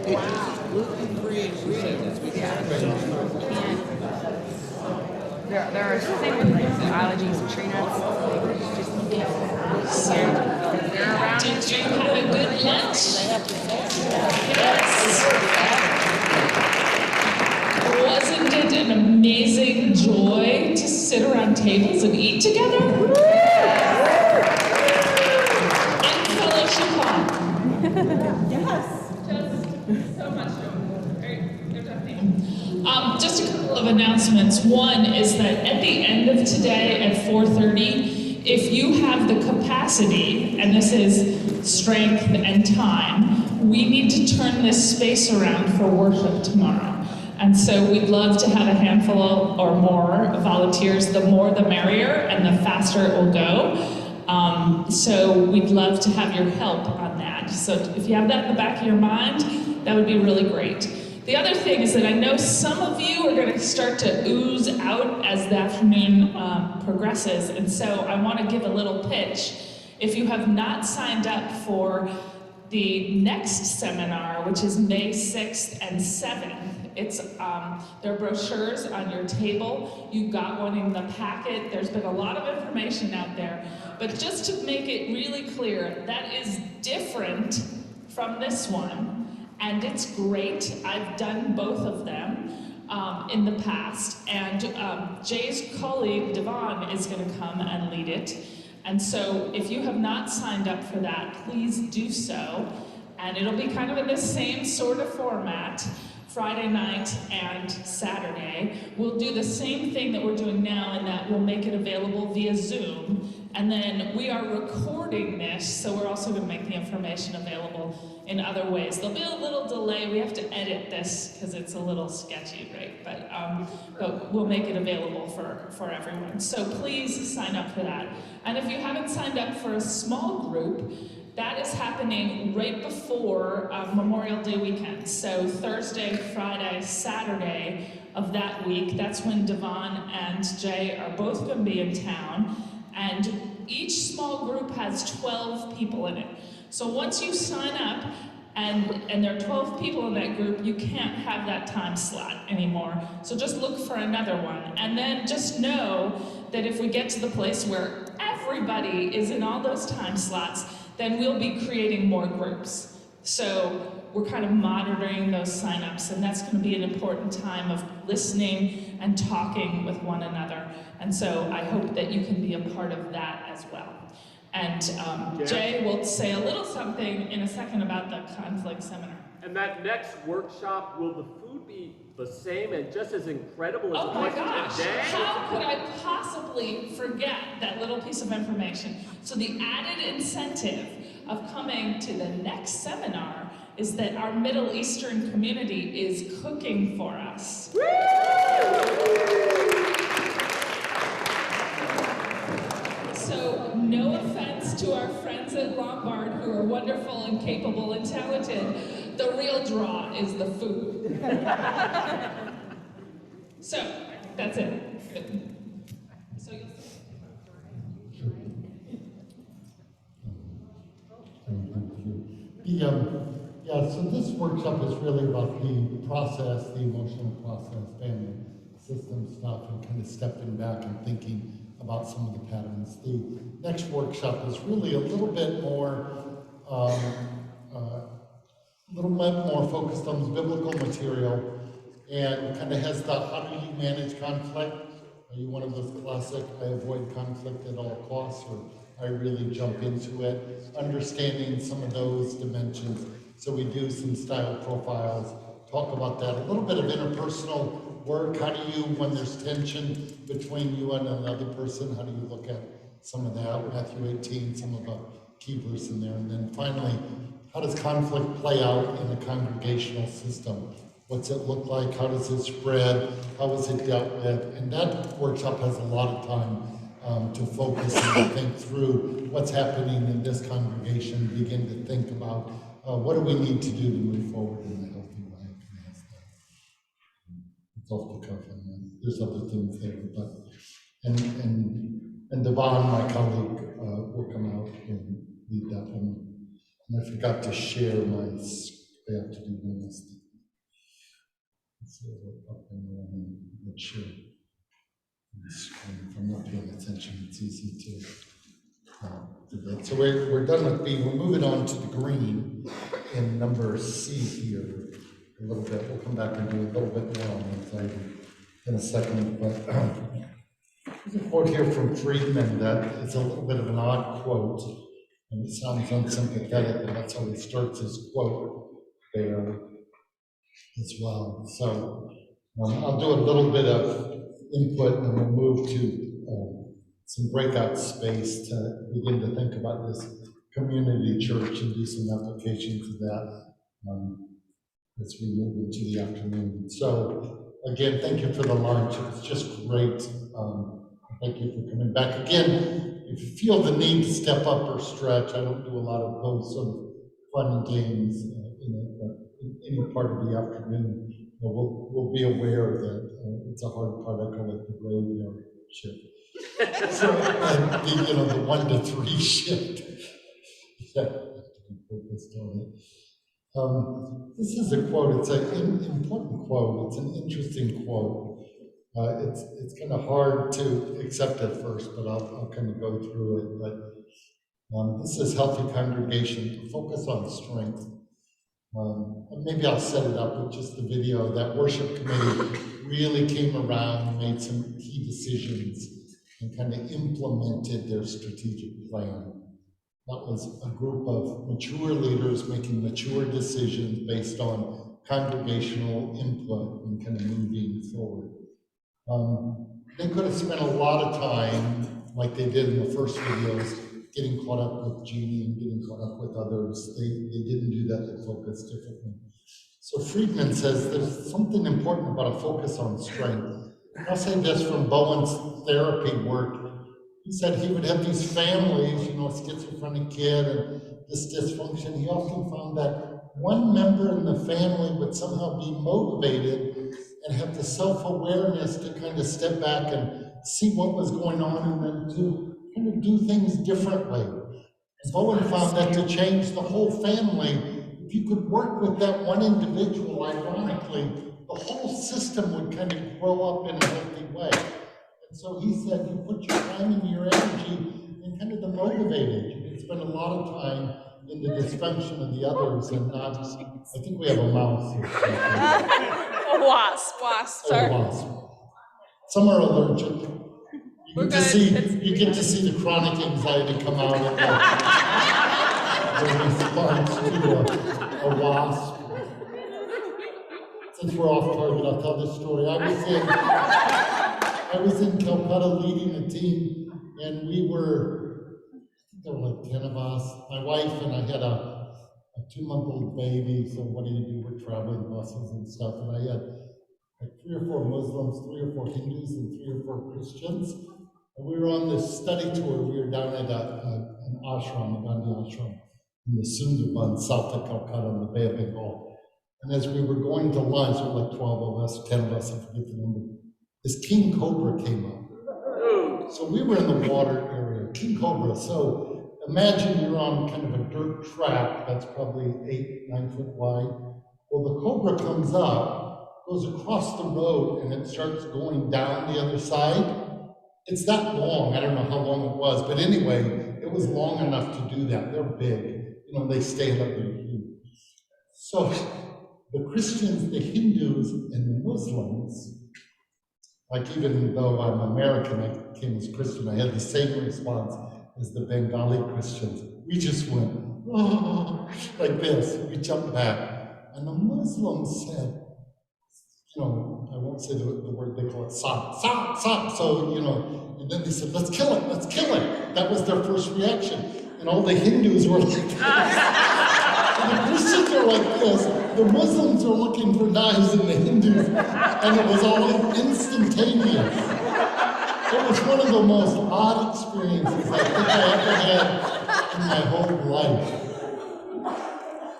It uses gluten-free ingredients. There are things like allergies, tree nuts, just they're around. Did you have a good lunch? Yes. Wasn't it an amazing joy to sit around tables and eat together? And fellowship on. Yes. Just so much joy. Just a couple of announcements. One is that at the end of today at 4:30, if you have the capacity, and this is strength and time, we need to turn this space around for worship tomorrow. And so we'd love to have a handful or more volunteers. The more the merrier, and the faster it will go. So we'd love to have your help on that. So if you have that in the back of your mind, that would be really great. The other thing is that I know some of you are going to start to ooze out as the afternoon progresses, and so I want to give a little pitch. If you have not signed up for the next seminar, which is May 6th and 7th, there are brochures on your table. You got one in the packet. There's been a lot of information out there, but just to make it really clear, that is different from this one. And it's great. I've done both of them in the past. And Jay's colleague, Devon, is going to come and lead it. And so if you have not signed up for that, please do so. And it'll be kind of in the same sort of format, Friday night and Saturday. We'll do the same thing that we're doing now, in that we'll make it available via Zoom. And then we are recording this, so we're also going to make the information available in other ways. There'll be a little delay. We have to edit this because it's a little sketchy, right? But we'll make it available for everyone. So please sign up for that. And if you haven't signed up for a small group, that is happening right before Memorial Day weekend. So Thursday, Friday, Saturday of that week, that's when Devon and Jay are both going to be in town. And each small group has 12 people in it. So once you sign up and there are 12 people in that group, you can't have that time slot anymore. So just look for another one. And then just know that if we get to the place where everybody is in all those time slots, then we'll be creating more groups. So we're kind of monitoring those signups, and that's going to be an important time of listening and talking with one another. And so I hope that you can be a part of that as well. And Jay will say a little something in a second about the conflict seminar. And that next workshop, will the food be the same and just as incredible as oh it my was gosh, today? how could I possibly forget that little piece of information? So the added incentive of coming to the next seminar is that our Middle Eastern community is cooking for us. Woo! So no offense to our friends at Lombard, who are wonderful and capable and talented, the real draw is the food. So that's it. So you'll So this workshop is really about the process, the emotional process, family system stuff, and kind of stepping back and thinking about some of the patterns. The next workshop is really a little bit more focused on the biblical material, and kind of has the how do you manage conflict? Are you one of those classic, I avoid conflict at all costs, or I really jump into it? Understanding some of those dimensions. So we do some style profiles, talk about that. A little bit of interpersonal work. How do you, when there's tension between you and another person, how do you look at some of that? Matthew 18, some of the key verse in there. And then finally, how does conflict play out in the congregational system? What's it look like? How does it spread? How is it dealt with? And that workshop has a lot of time to focus and to think through what's happening in this congregation, begin to think about what do we need to do to move forward in a healthy way. It's off the cuff, and there's other things there, but and Devon, my colleague, will come out and lead that one. And I forgot to share my they have to do witness. So up and running, it should. If I'm not paying attention, it's easy to do that. So we're done with B. We're moving on to the green in number C here a little bit. We'll come back and do a little bit more on anxiety in a second. But there's a quote here from Freeman that is a little bit of an odd quote, and it sounds unsympathetic, and that's how he starts his quote there as well. So I'll do a little bit of input, and we'll move to some breakout space to begin to think about this community church and do some applications of that as we move into the afternoon. So again, thank you for the lunch. It was just great. Thank you for coming back. Again, if you feel the need to step up or stretch, I don't do a lot of those sort of fun games but in any part of the afternoon, we'll be aware that it's a hard part. I call it the graveyard shift. So, the 1 to 3 shift. Yeah, have to be focused on it. This is a quote. It's an important quote. It's an interesting quote. It's kind of hard to accept at first, but I'll kind of go through it. But this is healthy congregation. Focus on strength. Maybe I'll set it up with just the video. That worship committee really came around, made some key decisions, and kind of implemented their strategic plan. That was a group of mature leaders making mature decisions based on congregational input and kind of moving forward. They could have spent a lot of time, like they did in the first videos, getting caught up with Jeannie and getting caught up with others. They didn't do that. They focused differently. So Freeman says there's something important about a focus on strength. And I'll say this from Bowen's therapy work. He said he would have these families, a schizophrenic kid and this dysfunction. He often found that one member in the family would somehow be motivated and have the self-awareness to kind of step back and see what was going on and then to kind of do things differently. And Bowen found that to change the whole family, if you could work with that one individual, ironically, the whole system would kind of grow up in a healthy way. And so he said, you put your time and your energy in kind of the motivated. You can spend a lot of time in the dysfunction of the others and not, I think we have a mouse here. A wasp, sorry. A wasp. Some are allergic. You get to see the chronic anxiety come out of the response to a wasp. Since we're off target, I'll tell this story. I was in Calcutta leading a team, and there were like 10 of us. My wife and I had a 2-month-old baby, so what do? We're traveling buses and stuff, and I had like 3 or 4 Muslims, 3 or 4 Hindus, and 3 or 4 Christians. And we were on this study tour. We were down at an ashram, a Gandhi ashram, in the Sundarbans, south of Calcutta, in the Bay of Bengal. And as we were going to lunch, there were like 12 of us, 10 of us, I forget the number, this king cobra came up. So we were in the water area, king cobra. So imagine you're on kind of a dirt track that's probably 8-9 foot wide. Well, the cobra comes up, goes across the road, and it starts going down the other side. It's that long. I don't know how long it was, but anyway, it was long enough to do that. They're big. They stay like they're huge. So the Christians, the Hindus, and the Muslims, like even though I'm American, I came as Christian, I had the same response as the Bengali Christians. We just went, oh, like this. We jumped back. And the Muslims said, I won't say the word, they call it sop. So, and then they said, let's kill it. That was their first reaction. And all the Hindus were like this. And the Christians are like this. The Muslims are looking for knives and the Hindus. And it was all instantaneous. It was one of the most odd experiences I think I ever had in my whole life.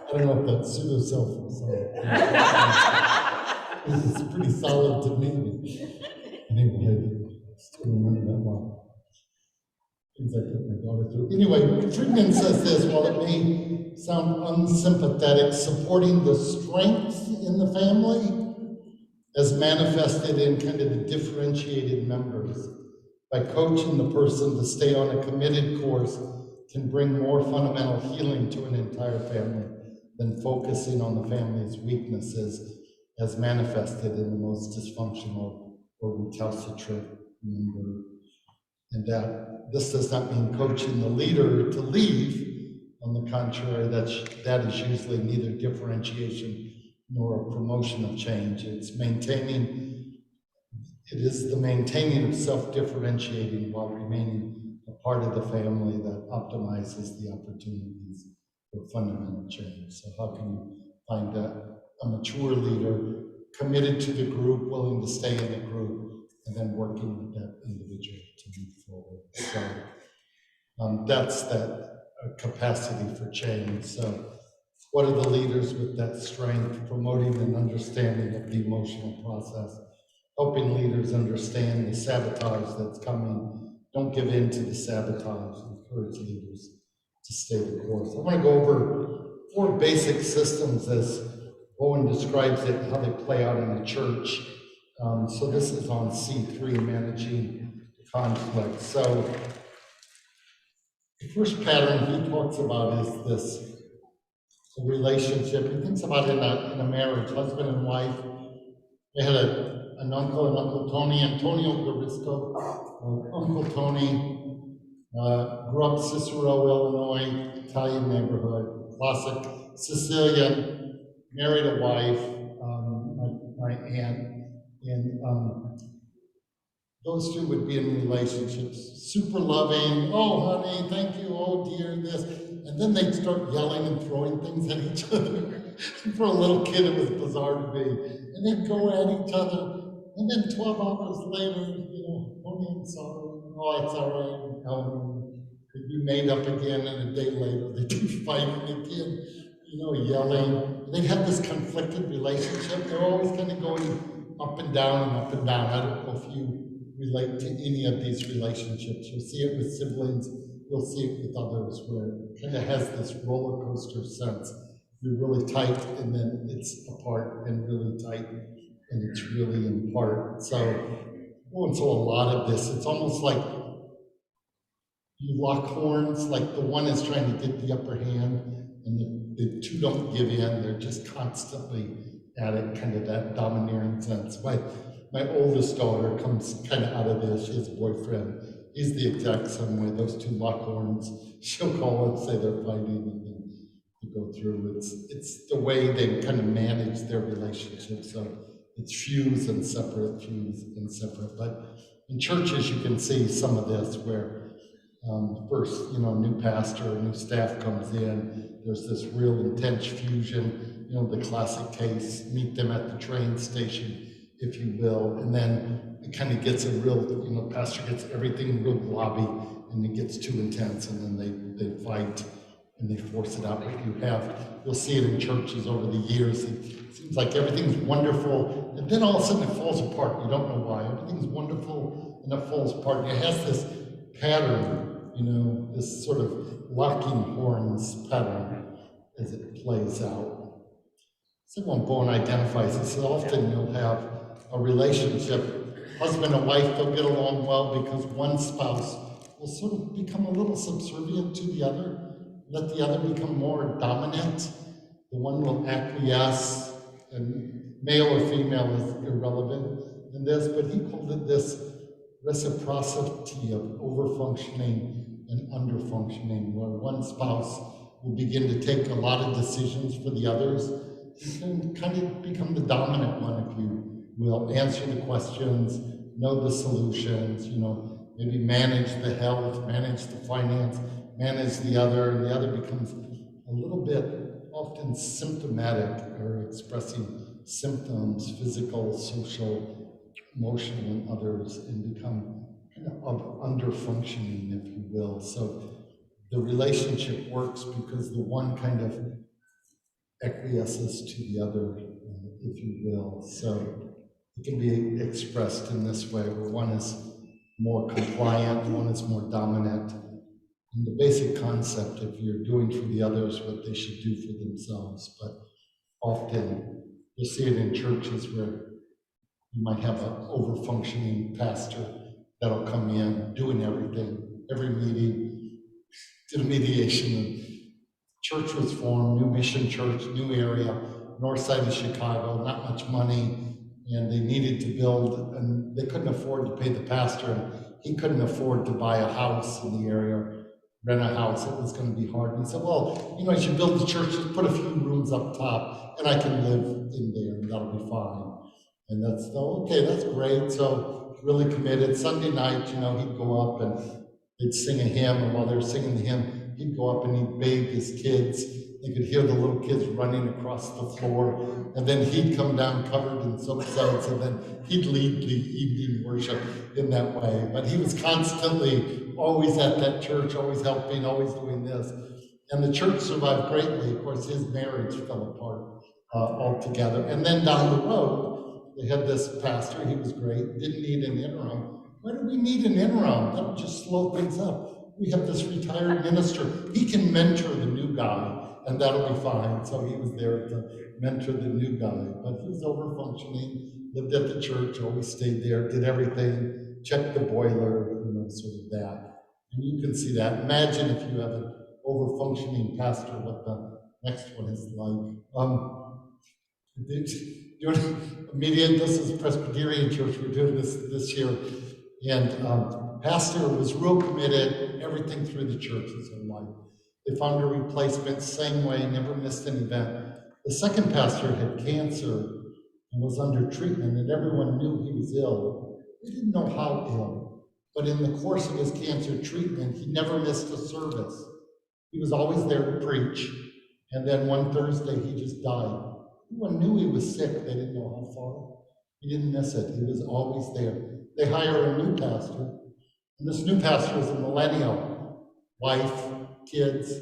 I don't know if that's pseudo-self or something. It's pretty solid to me. Anyway, I still remember that one. things I put my daughter through. Anyway, Freeman says this, while it may sound unsympathetic, supporting the strengths in the family as manifested in kind of the differentiated members by coaching the person to stay on a committed course can bring more fundamental healing to an entire family than focusing on the family's weaknesses as manifested in the most dysfunctional or recalcitrant member. And that this does not mean coaching the leader to leave. On the contrary, that is usually neither differentiation nor a promotion of change. It is the maintaining of self-differentiating while remaining a part of the family that optimizes the opportunities for fundamental change. So how can you find a mature leader committed to the group, willing to stay in the group, and then working with that individual to move forward? So that's that capacity for change. So what are the leaders with that strength, promoting an understanding of the emotional process, helping leaders understand the sabotage that's coming. Don't give in to the sabotage. Encourage leaders to stay the course. I want to go over 4 basic systems as Owen describes it, how they play out in the church. So this is on C3, managing conflict. So the first pattern he talks about is this relationship. He thinks about it in a marriage, husband and wife. They had an uncle, Uncle Tony, Antonio Garisco. Uncle Tony grew up Cicero, Illinois, Italian neighborhood, classic Sicilian, married a wife, my aunt, and those two would be in relationships, super loving, oh honey, thank you, oh dear, this, and then they'd start yelling and throwing things at each other. For a little kid, it was bizarre to me. And they'd go at each other, and then 12 hours later, oh, I'm sorry, oh, it's all right, could be made up again, and a day later, they'd be fighting again, yelling. And they'd have this conflicted relationship. They're always kind of going up and down and up and down. I don't know if you relate to any of these relationships. You'll see it with siblings, you'll see it with others, where it kind of has this roller coaster sense. You're really tight, and then it's apart, and really tight, and it's really in part. So a lot of this, it's almost like you lock horns, like the one is trying to get the upper hand, and the two don't give in. They're just constantly at it, kind of that domineering sense. My oldest daughter comes kind of out of this. She has a boyfriend. He's the exact same way. Those two lock horns. She'll call and say they're fighting, and then you go through. It's the way they kind of manage their relationship. So it's fuse and separate. But in churches, you can see some of this where first, new pastor, a new staff comes in. There's this real intense fusion. The classic case, meet them at the train station, if you will, and then it kind of gets a real, pastor gets everything real blobby, and it gets too intense, and then they fight, and they force it out. But you'll see it in churches over the years. It seems like everything's wonderful, and then all of a sudden it falls apart. You don't know why. Everything's wonderful, and it falls apart. And it has this pattern, this sort of locking horns pattern as it plays out. Someone Bowen identifies, he says, often you'll have a relationship, husband and wife, they'll get along well because one spouse will sort of become a little subservient to the other, let the other become more dominant. The one will acquiesce, and male or female is irrelevant in this, but he called it this reciprocity of overfunctioning and underfunctioning, where one spouse will begin to take a lot of decisions for the others. You can kind of become the dominant one, if you will, answer the questions, know the solutions, maybe manage the health, manage the finance, manage the other, and the other becomes a little bit often symptomatic or expressing symptoms, physical, social, emotional, and others, and become kind of under-functioning, if you will. So the relationship works because the one kind of acquiesces to the other, if you will. So it can be expressed in this way, where one is more compliant, one is more dominant, And the basic concept, if you're doing for the others what they should do for themselves, but often you'll see it in churches where you might have an over-functioning pastor that'll come in doing everything, every meeting, did a mediation. And church was formed, new mission church, new area, north side of Chicago, not much money, and they needed to build, and they couldn't afford to pay the pastor, and he couldn't afford to buy a house in the area, rent a house. It was going to be hard. And he said, well, you know, as you build the church, just put a few rooms up top, and I can live in there, and that'll be fine. And that's, okay, that's great. So really committed. Sunday night, you know, he'd go up and they'd sing a hymn, and while they were singing the hymn, he'd go up and he'd bathe his kids. You could hear the little kids running across the floor, and then he'd come down covered in soap suds, and then he'd lead the evening worship in that way. But he was constantly always at that church, always helping, always doing this. And the church survived greatly. Of course, his marriage fell apart altogether. And then down the road, they had this pastor. He was great, didn't need an interim. Why do we need an interim? That'll just slow things up. We have this retired minister. He can mentor the new guy, and that'll be fine. So he was there to mentor the new guy. But he was over-functioning, lived at the church, always stayed there, did everything, checked the boiler, you know, sort of that. And you can see that. Imagine if you have an over-functioning pastor, what the next one is like. This is Presbyterian church. We're doing this year. And pastor was real committed, everything through the church his whole life. They found a replacement, same way, never missed an event. The second pastor had cancer and was under treatment, and everyone knew he was ill. They didn't know how ill, but in the course of his cancer treatment, he never missed a service. He was always there to preach, and then one Thursday, he just died. Everyone knew he was sick. They didn't know how far. He didn't miss it. He was always there. They hire a new pastor, and this new pastor is a millennial, wife, kids.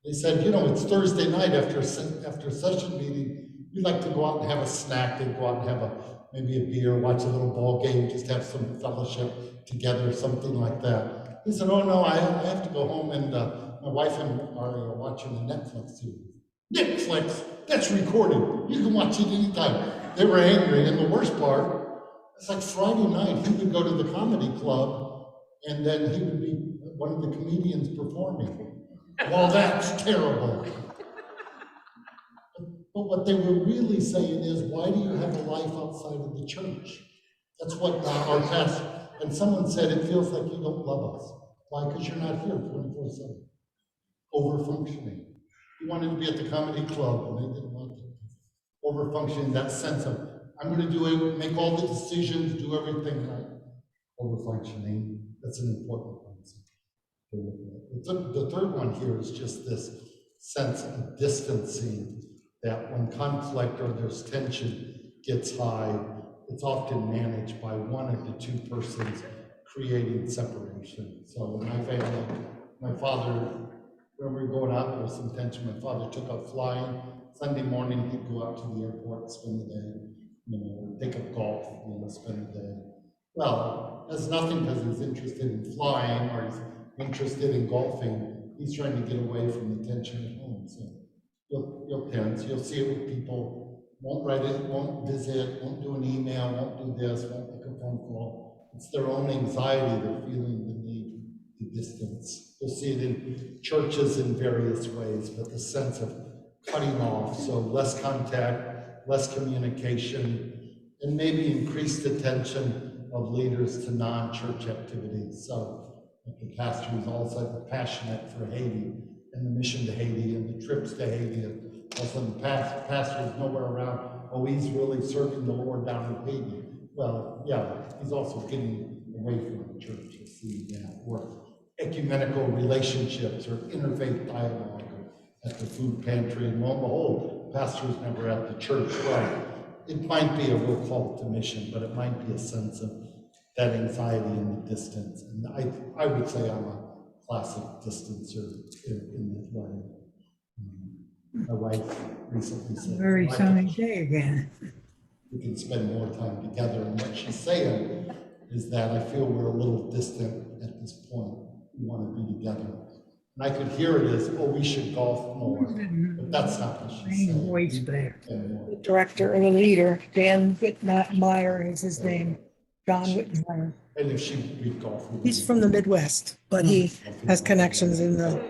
They said, you know, it's Thursday night after session meeting. We'd like to go out and have a snack. They'd go out and have maybe a beer, watch a little ball game, just have some fellowship together, something like that. He said, oh no, I have to go home, and my wife and I are watching the Netflix series. Netflix? That's recorded. You can watch it anytime. They were angry, and the worst part, it's like Friday night, he would go to the comedy club, and then he would be one of the comedians performing. Well, that's terrible. But what they were really saying is, why do you have a life outside of the church? That's what our pastor, and someone said, it feels like you don't love us. Why? Because you're not here 24/7. Over-functioning. You wanted to be at the comedy club, and they didn't want it. Over-functioning, that sense of, I'm going to do it, make all the decisions, do everything right. Over-functioning, that's an important concept to look at. The third one here is just this sense of distancing, that when conflict or there's tension gets high, it's often managed by one of the two persons creating separation. So in my family, my father, when we were going out, there was some tension. My father took up flying. Sunday morning, he'd go out to the airport, spend the day, you know, take up golf, you know, spend the day. Well, that's nothing because he's interested in flying or he's interested in golfing. He's trying to get away from the tension at home. So you'll see it with people, won't write it, won't visit, won't do an email, won't do this, won't make a phone call. It's their own anxiety. They're feeling the need to distance. You'll see it in churches in various ways, but the sense of cutting off, so less contact, less communication, and maybe increased attention of leaders to non-church activities. So the pastor is also passionate for Haiti and the mission to Haiti and the trips to Haiti. And also the pastor is nowhere around. Oh, he's really serving the Lord down in Haiti. Well, yeah, he's also getting away from the church. You see that, or ecumenical relationships or interfaith dialogue at the food pantry, and lo and behold, the pastor's never at the church. Well, it might be a real call to mission, but it might be a sense of that anxiety in the distance. And I would say I'm a classic distancer in this way. My wife recently said, Very sunny day again. we can spend more time together, and what she's saying is that I feel we're a little distant at this point. we want to be together. And I could hear it as, oh, we should golf more, but that's not what she's Main saying. voice there. Anymore. The director or the leader, Dan Whitmire is his name. John Whitmire. And if she beat golf, we He's would- from the Midwest, but he has connections in the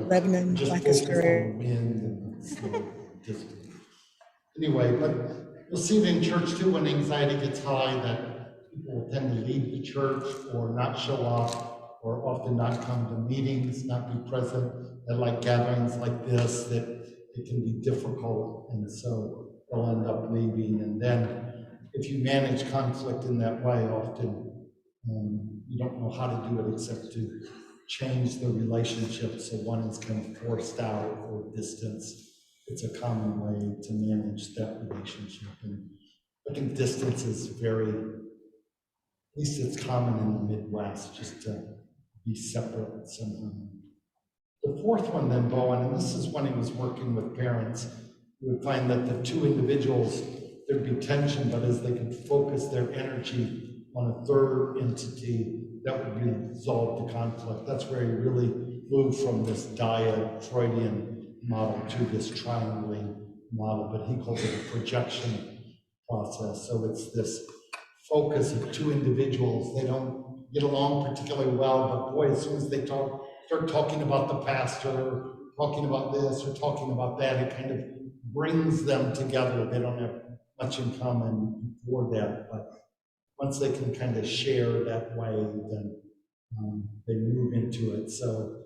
Lebanon, Just Lancaster focus area. on wind and snow distance. Anyway, but you'll see it in church too when anxiety gets high, that people tend to leave the church or not show up or often not come to meetings, not be present at like gatherings like this, that it can be difficult, and so they'll end up leaving. And then if you manage conflict in that way, often you don't know how to do it except to change the relationship so one is kind of forced out or distance. It's a common way to manage that relationship. And I think distance is very, at least it's common in the Midwest, just to be separate somehow. The fourth one then, Bowen, and this is when he was working with parents, you would find that the two individuals, there'd be tension, but as they could focus their energy on a third entity, that would resolve the conflict. That's where he really moved from this diatroidian model to this triangling model, but he calls it a projection process. So it's this focus of two individuals. They don't get along particularly well, but boy, as soon as they start talking about the pastor, or talking about this, or talking about that, it kind of brings them together. They don't have much in common before that, but once they can kind of share that way, then they move into it. So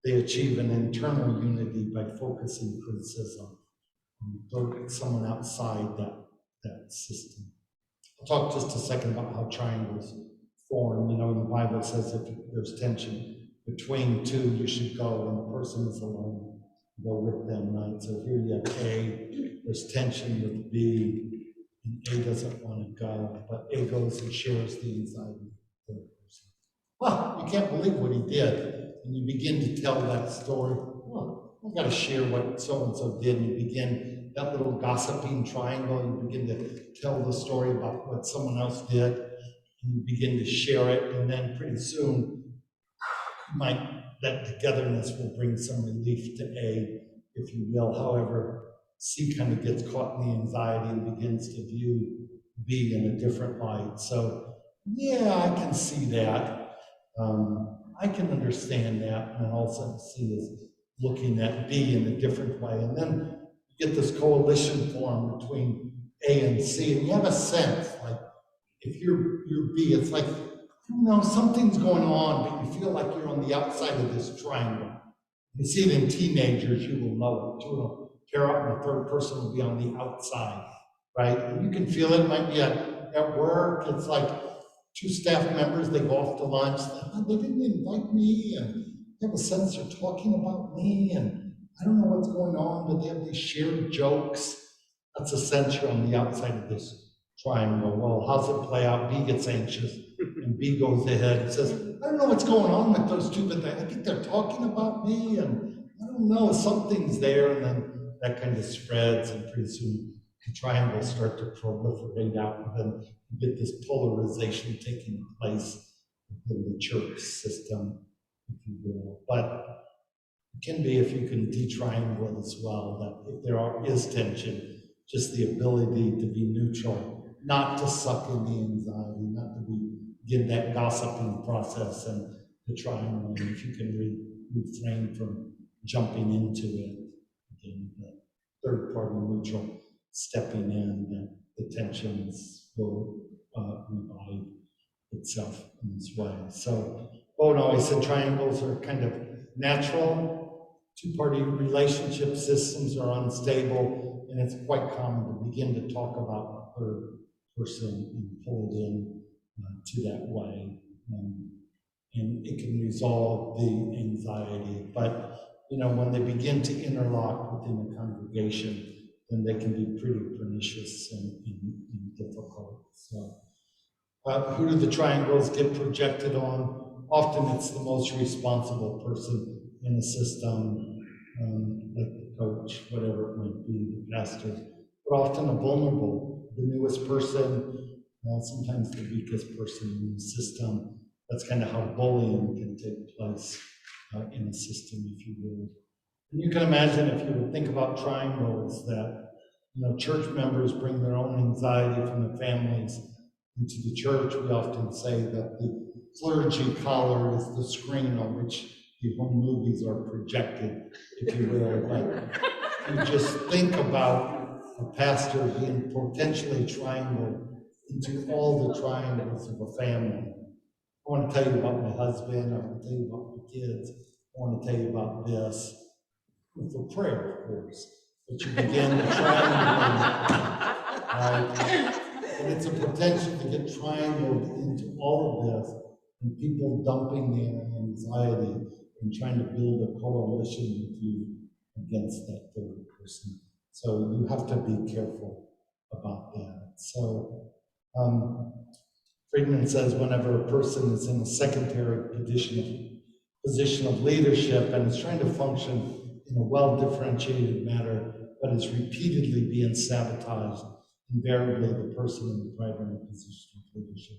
they achieve an internal unity by focusing criticism on someone outside that system. I'll talk just a second about how triangles form. You know, in the Bible it says if there's tension between two, you should go. When the person is alone, go with them, right? So here you have A, there's tension with B, and A doesn't want to go, but A goes and shares the anxiety with the person. Well, you can't believe what he did. And you begin to tell that story. Well, I've got to share what so-and-so did. And you begin that little gossiping triangle. You begin to tell the story about what someone else did. And you begin to share it. And then pretty soon, that togetherness will bring some relief to A, if you will. However, C kind of gets caught in the anxiety and begins to view B in a different light. So, yeah, I can see that. I can understand that, and also C is looking at B in a different way. And then you get this coalition formed between A and C, and you have a sense, like, if you're B, it's like, you know, something's going on, but you feel like you're on the outside of this triangle. You see it in teenagers, you will know it. Two will pair up, and the third person will be on the outside, right? And you can feel it, might be at work, it's like, two staff members, they go off to lunch, they didn't invite me, and they have a sense they're talking about me, and I don't know what's going on, but they have these shared jokes. That's a sense you're on the outside of this triangle. Well, how's it play out? B gets anxious, and B goes ahead and says, I don't know what's going on with those two, but I think they're talking about me, and I don't know, something's there, and then that kind of spreads, and pretty soon the triangles start to proliferate out, and then you get this polarization taking place within the church system, if you will. But it can be, if you can detriangle as well, that if there is tension, just the ability to be neutral, not to suck in the anxiety, not to begin that gossiping process and the triangle. And if you can refrain from jumping into it, again, the third party neutral stepping in, that the tensions will revive itself in this way. So Owen always said triangles are kind of natural. Two-party relationship systems are unstable, and it's quite common to begin to talk about a third person and pull it in to that way. And it can resolve the anxiety. But, you know, when they begin to interlock within the congregation, then they can be pretty pernicious and difficult. So, who do the triangles get projected on? Often it's the most responsible person in the system, like the coach, whatever it might be, the pastor, but often a vulnerable, the newest person, sometimes the weakest person in the system. That's kind of how bullying can take place in a system, if you will. And you can imagine, if you would think about triangles, that church members bring their own anxiety from their families into the church. We often say that the clergy collar is the screen on which the home movies are projected, if you will. But you just think about a pastor being potentially triangled into all the triangles of a family. I want to tell you about my husband. I want to tell you about my kids. I want to tell you about this. For prayer, of course. But you begin to triangle, right? And it's a potential to get triangled into all of this, and people dumping their anxiety and trying to build a coalition with you against that third person. So you have to be careful about that. So Freeman says whenever a person is in a secondary position of leadership and is trying to function in a well-differentiated manner, but is repeatedly being sabotaged, invariably the person in the primary position of leadership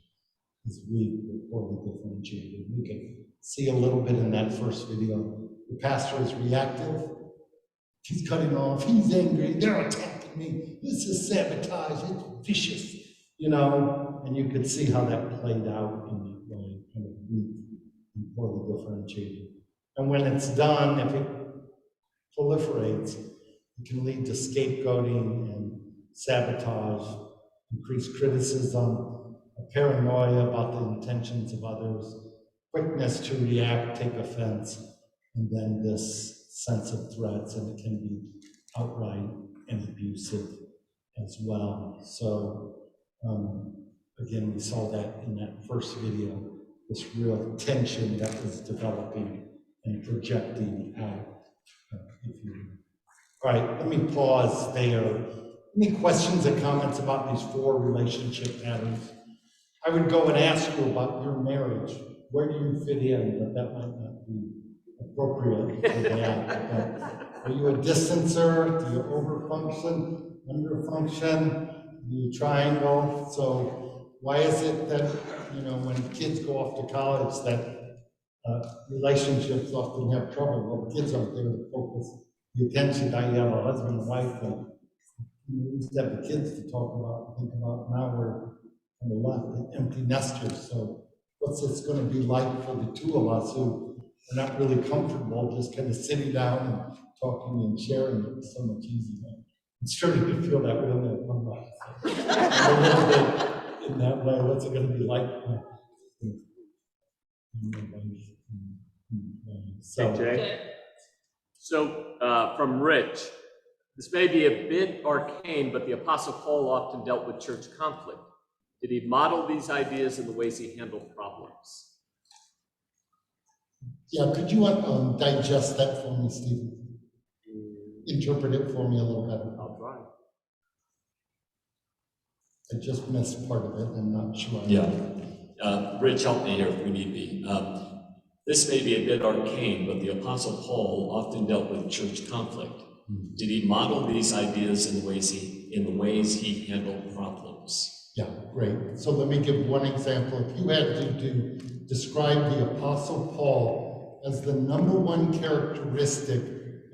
is weak or poorly differentiated. We can see a little bit in that first video. The pastor is reactive. He's cutting off. He's angry. They're attacking me. This is sabotage. It's vicious, and you could see how that played out in that way, kind of weak and poorly differentiated. And when it's done, if it proliferates, it can lead to scapegoating and sabotage, increased criticism, a paranoia about the intentions of others, quickness to react, take offense, and then this sense of threats, and it can be outright and abusive as well. So again, we saw that in that first video, this real tension that was developing and projecting out, if you will. All right, let me pause there. Any questions or comments about these 4 relationship patterns? I would go and ask you about your marriage. Where do you fit in? But that might not be appropriate for that. Are you a distancer? Do you overfunction, underfunction? Do you triangle? So why is it that, when kids go off to college, that relationships often have trouble? Well, the kids aren't there to focus the attention. Now you have a husband and wife, and you used to have the kids to talk about and think about. Now we're on the left, empty nesters. So what's this going to be like for the 2 of us who are not really comfortable just kind of sitting down and talking and sharing? It's so much easier. I'm starting to feel that way when I come back. A little bit in that way. What's it going to be like? So, Jay? So from Rich, this may be a bit arcane, but the Apostle Paul often dealt with church conflict. Did he model these ideas in the ways he handled problems? Yeah, could you digest that for me, Stephen? Interpret it for me a little better. I'll try. I just missed part of it. I'm not sure. Yeah. Rich, help me here if we need be. This may be a bit arcane, but the Apostle Paul often dealt with church conflict. Did he model these ideas in the ways he handled problems? Yeah, great. So let me give one example. If you had to describe the Apostle Paul as the number 1 characteristic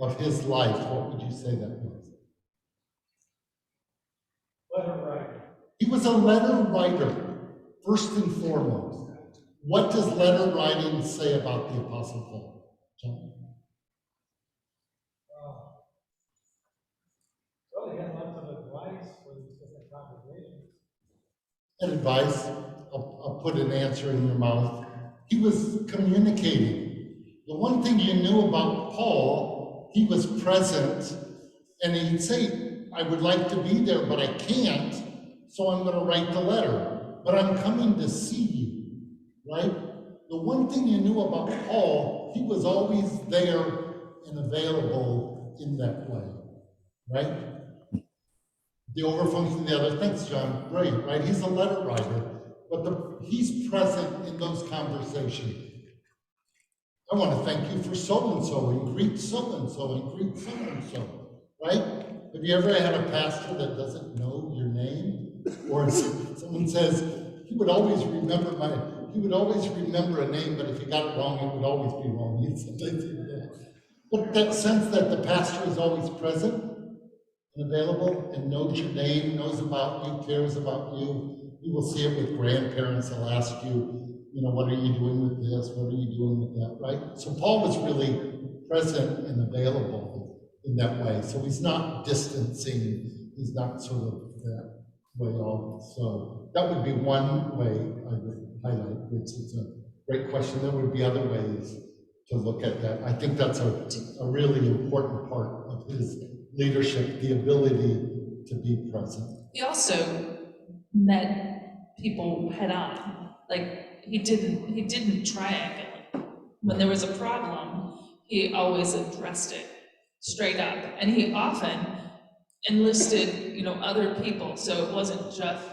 of his life, what would you say that was? Letter writer. He was a letter writer, first and foremost. What does letter writing say about the Apostle Paul? John? Well, he had lots of advice for these different congregations. And advice, I'll put an answer in your mouth. He was communicating. The one thing you knew about Paul, he was present, and he'd say, I would like to be there, but I can't, so I'm going to write the letter. But I'm coming to see you, right? The one thing you knew about Paul, he was always there and available in that way, right? The overfunction of the other. Thanks, John. Brilliant, right? He's a letter writer, but he's present in those conversations. I want to thank you for so-and-so, and greet so-and-so, and greet so-and-so, right? Have you ever had a pastor that doesn't know your name? Or someone says, he would always remember he would always remember a name, but if he got it wrong, it would always be wrong. But that sense that the pastor is always present and available and knows your name, knows about you, cares about you. You will see it with grandparents. They'll ask you, you know, what are you doing with this? What are you doing with that, right? So Paul was really present and available in that way. So he's not distancing. He's not sort of that way off. So that would be one way I would highlight, which is a great question. There would be other ways to look at that. I think that's a really important part of his leadership, the ability to be present. He also met people head on. Like he didn't triangulate. When there was a problem, he always addressed it straight up. And he often enlisted, you know, other people. So it wasn't just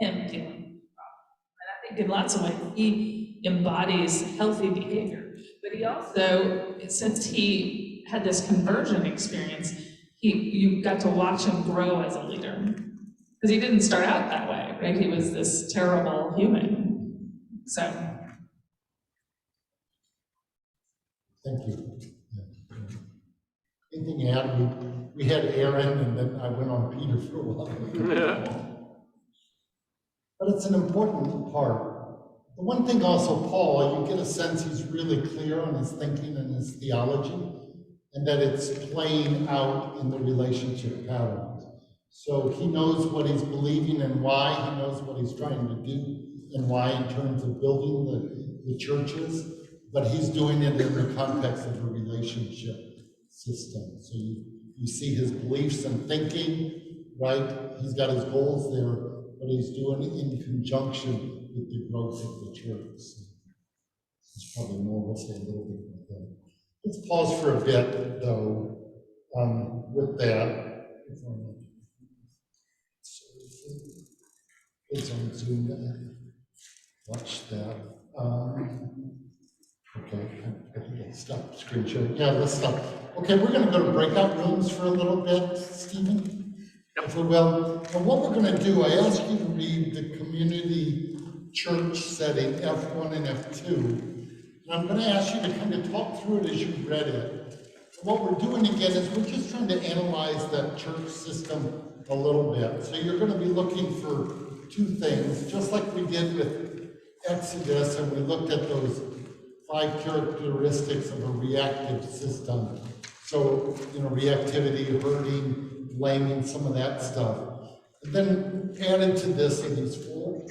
him dealing with the problem. And I think in lots of ways, he embodies healthy behavior. But he also, since he had this conversion experience, you got to watch him grow as a leader. Because he didn't start out that way, right? He was this terrible human. So. Thank you. Yeah. Anything to add? We had Aaron, and then I went on Peter for a while. But it's an important part. The one thing also, Paul, you get a sense he's really clear on his thinking and his theology, and that it's playing out in the relationship patterns. So he knows what he's believing and why, he knows what he's trying to do and why in terms of building the churches, but he's doing it in the context of a relationship system. So you see his beliefs and thinking, right? He's got his goals there, but he's doing it in conjunction with the growth of the church. It's probably more, we'll say a little bit about that. Let's pause for a bit, though, with that. It's on Zoom. Watch that. Okay, I think I'll stop screen sharing. Yeah, let's stop. Okay, we're going to go to breakout rooms for a little bit, Stephen, if we will. And what we're going to do, I ask you to read the community church setting, F1 and F2. And I'm going to ask you to kind of talk through it as you read it. What we're doing again is we're just trying to analyze that church system a little bit. So you're going to be looking for two things, just like we did with Exodus, and we looked at those 5 characteristics of a reactive system. So, you know, reactivity, hurting, blaming, some of that stuff. And then added to this are these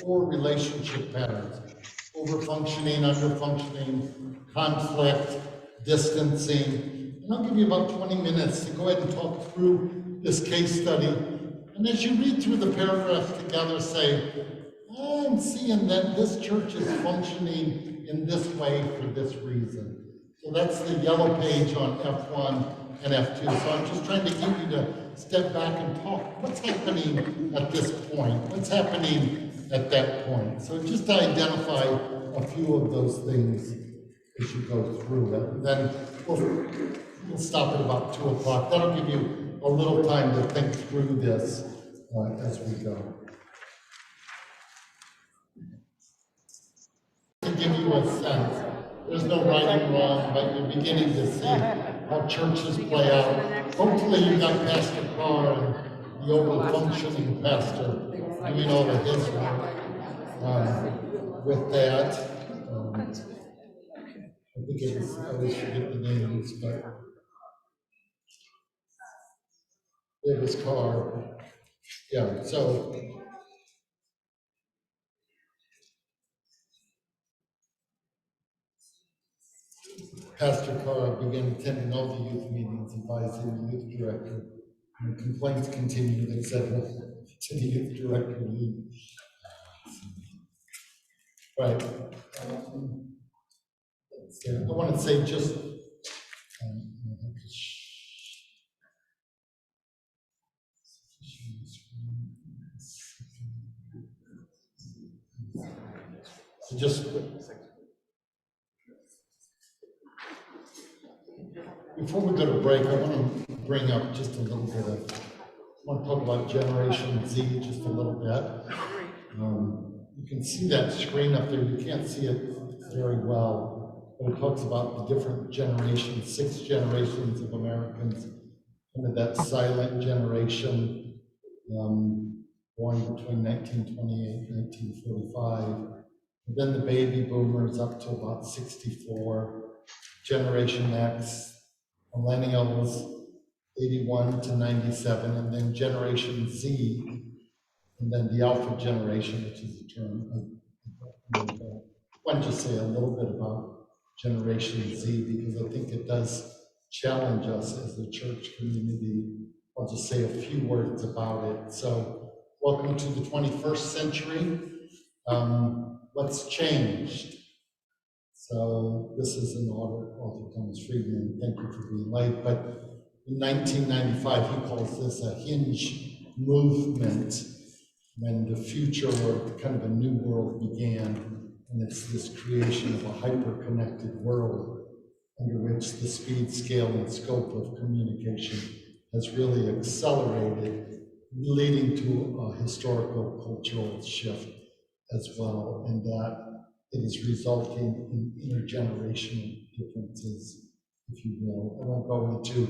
four relationship patterns: over-functioning, under-functioning, conflict, distancing. And I'll give you about 20 minutes to go ahead and talk through this case study. And as you read through the paragraphs together, say, I'm seeing that this church is functioning in this way for this reason. So that's the yellow page on F1 and F2. So I'm just trying to get you to step back and talk. What's happening at this point? What's happening at that point? So just to identify a few of those things as you go through it. And then we'll stop at about 2 o'clock. That'll give you a little time to think through this as we go. To give you a sense, there's no right and wrong, but you're beginning to see how churches play out. Hopefully you got Pastor Carr and the over-functioning pastor doing all of his work with that. I think it was, I always forget the names, but it was Carr. Yeah, so Pastor Carr began attending all the youth meetings, advising the youth director, and complaints continued, etc., to the youth director. Right. I want to say just before we go to break, I want to bring up just a little bit of, I want to talk about Generation Z just a little bit. You can see that screen up there. You can't see it very well, but it talks about the different generations, 6 generations of Americans, kind of that silent generation, born between 1928 and 1945. And then the baby boomers up to about 64, Generation X, millennials, 81 to 97, and then Generation Z, and then the Alpha generation, which is a term. I want to just say a little bit about Generation Z, because I think it does challenge us as a church community. I'll just say a few words about it. So, welcome to the 21st century. What's changed? So, this is an author, Thomas Freeman. Thank you for being late. But in 1995, he calls this a hinge movement, when the future or kind of a new world began, and it's this creation of a hyper-connected world under which the speed, scale, and scope of communication has really accelerated, leading to a historical cultural shift as well, and that it is resulting in intergenerational differences, if you will. I won't go into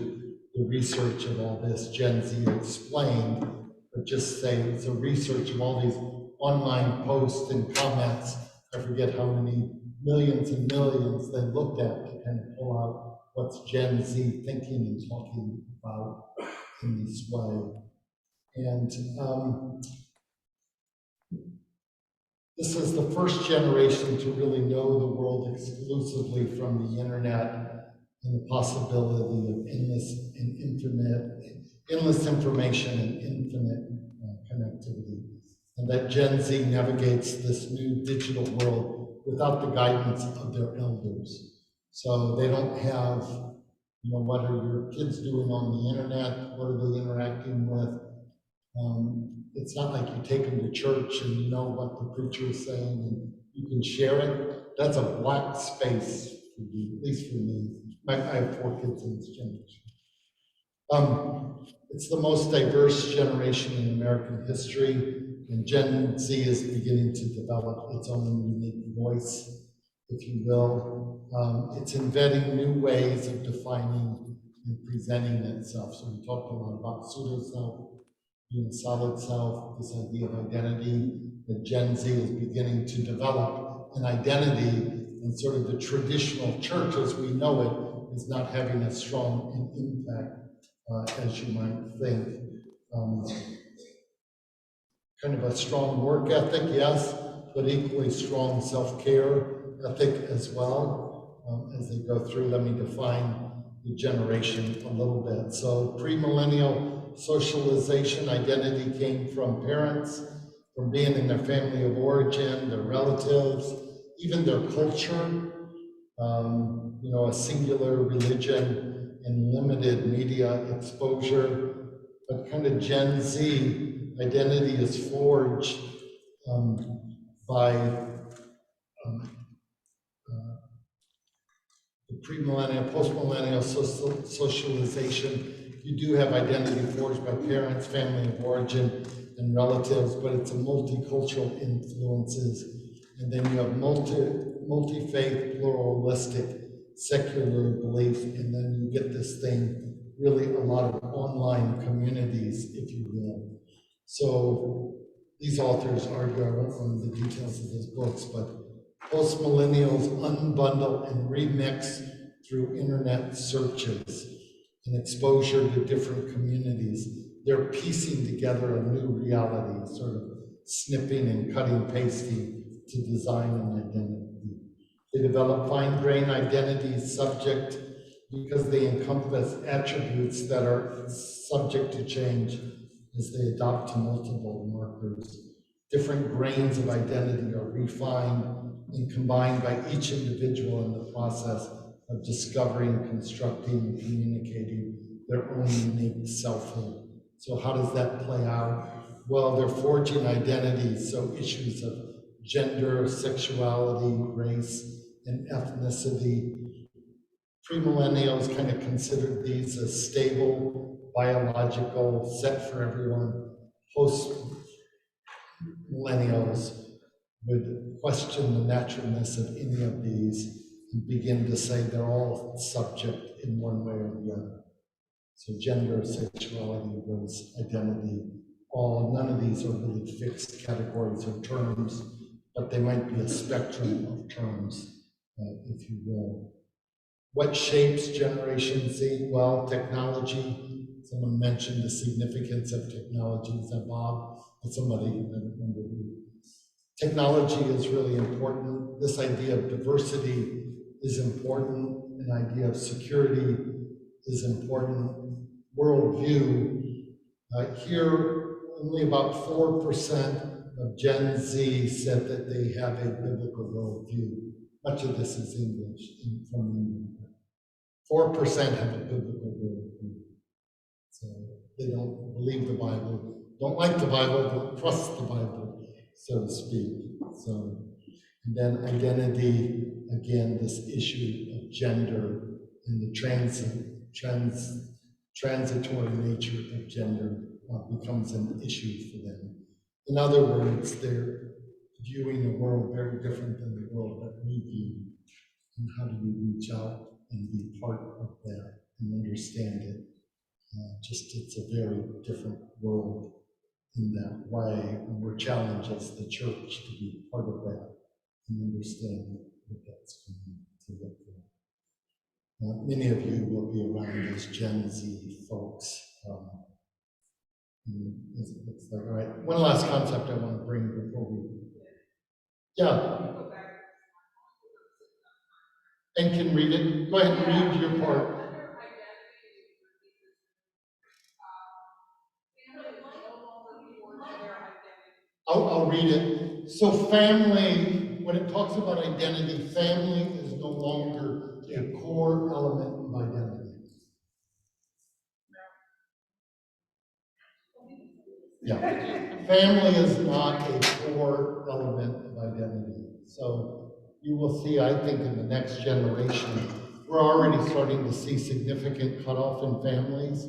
the research of all this. Gen Z explained, but just say it's a research of all these online posts and comments. I forget how many millions and millions they looked at to kind of pull out what's Gen Z thinking and talking about in this way. And this is the first generation to really know the world exclusively from the internet and the possibility of endless information and infinite connectivity. And that Gen Z navigates this new digital world without the guidance of their elders. So they don't have, what are your kids doing on the internet? What are they interacting with? It's not like you take them to church and you know what the preacher is saying and you can share it. That's a black space for me, at least for me. I have 4 kids in this generation. It's the most diverse generation in American history, and Gen Z is beginning to develop its own unique voice, if you will. It's inventing new ways of defining and presenting itself. So we talked a lot about pseudo-self, being a solid self, this idea of identity, that Gen Z is beginning to develop an identity, and sort of the traditional church as we know it is not having as strong an impact as you might think. Kind of a strong work ethic, yes, but equally strong self-care ethic as well. As they go through, let me define the generation a little bit. So pre-millennial socialization identity came from parents, from being in their family of origin, their relatives, even their culture, a singular religion and limited media exposure. But kind of Gen Z identity is forged by the premillennial, postmillennial socialization. You do have identity forged by parents, family of origin, and relatives, but it's a multicultural influences. And then you have multi-faith, pluralistic, secular belief, and then you get this thing, really a lot of online communities, if you will. So these authors argue, I won't go into the details of those books, but post-millennials unbundle and remix through internet searches and exposure to different communities. They're piecing together a new reality, sort of snipping and cutting, pasting to design an identity. They develop fine-grained identities subject because they encompass attributes that are subject to change as they adopt to multiple markers. Different grains of identity are refined and combined by each individual in the process of discovering, constructing, and communicating their own unique selfhood. So how does that play out? Well, they're forging identities, so issues of gender, sexuality, race, and ethnicity. Premillennials kind of considered these as stable, biological, set for everyone. Post-millennials would question the naturalness of any of these and begin to say they're all subject in one way or the other. So gender, sexuality, race, identity, none of these are really fixed categories or terms, but they might be a spectrum of terms, if you will. What shapes Generation Z? Well, technology. Someone mentioned the significance of technology. Is that Bob? Or somebody, I don't remember who. Technology is really important. This idea of diversity is important. An idea of security is important. Worldview. Here, only about 4% of Gen Z said that they have a biblical worldview. Much of this is English, from England. 4% have a biblical worldview. So they don't believe the Bible, don't like the Bible, don't trust the Bible, so to speak. So, and then identity, again, this issue of gender and the transitory nature of gender becomes an issue for them. In other words, they're viewing the world very different than the world that we view. And how do you reach out and be part of that and understand it? It's a very different world in that way, and we're challenged as the church to be part of that and understand what that's going to look like. Many of you will be around as Gen Z folks. As it looks like. All right, one last concept I want to bring before we. Yeah. And can read it. Go ahead and read your part. I'll read it. So family, when it talks about identity, family is no longer a core element of identity. Yeah, family is not a core element of identity. So you will see, I think, in the next generation, we're already starting to see significant cutoff in families.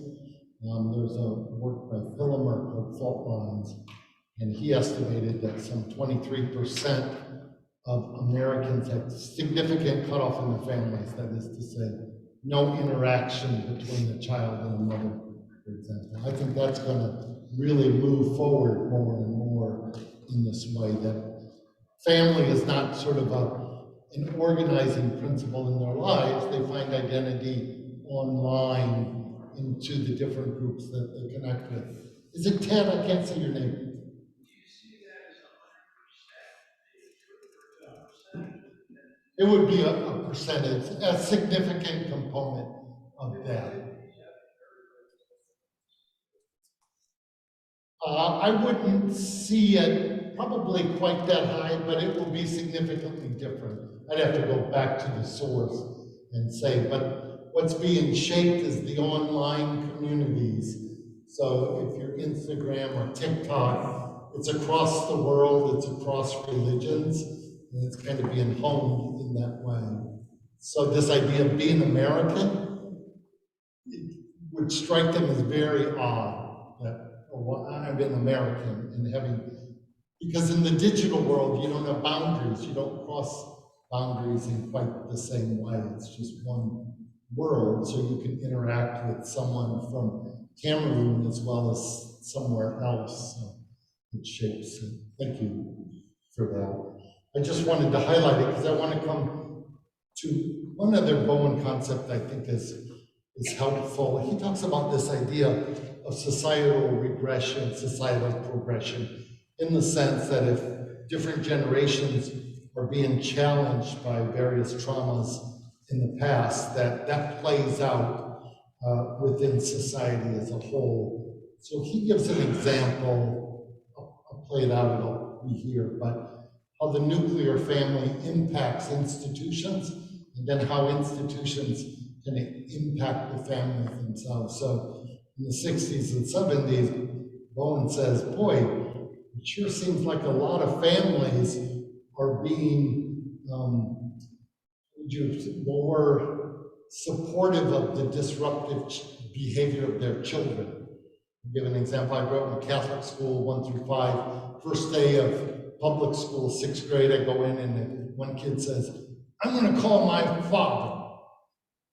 There's a work by Philomer called Fault Lines, and he estimated that some 23% of Americans have significant cutoff in the families. That is to say, no interaction between a child and a mother, for example. I think that's going to really move forward more and more in this way, that family is not sort of an organizing principle in their lives. They find identity online into the different groups that they connect with. Is it Ted? I can't see your name. It would be a percentage, a significant component of that. I wouldn't see it probably quite that high, but it will be significantly different. I'd have to go back to the source and say, but what's being shaped is the online communities. So if you're Instagram or TikTok, it's across the world, it's across religions, and it's kind of being honed in that way. So this idea of being American, it would strike them as very odd that, well, I've been American and having, because in the digital world, you don't have boundaries, you don't cross boundaries in quite the same way. It's just one world, so you can interact with someone from Cameroon as well as somewhere else. So it shapes it. Thank you for that. I just wanted to highlight it because I want to come to one other Bowen concept I think is helpful. He talks about this idea of societal regression, societal progression, in the sense that if different generations are being challenged by various traumas in the past, that plays out within society as a whole. So he gives an example, I'll play it out, it'll be here, but how the nuclear family impacts institutions, and then how institutions can impact the families themselves. So in the 60s and 70s, Bowen says, boy, it sure seems like a lot of families are being more supportive of the disruptive behavior of their children. I'll give an example. I grew up in a Catholic school, 1 through 5. First day of public school, 6th grade, I go in and one kid says, "I'm gonna call my father."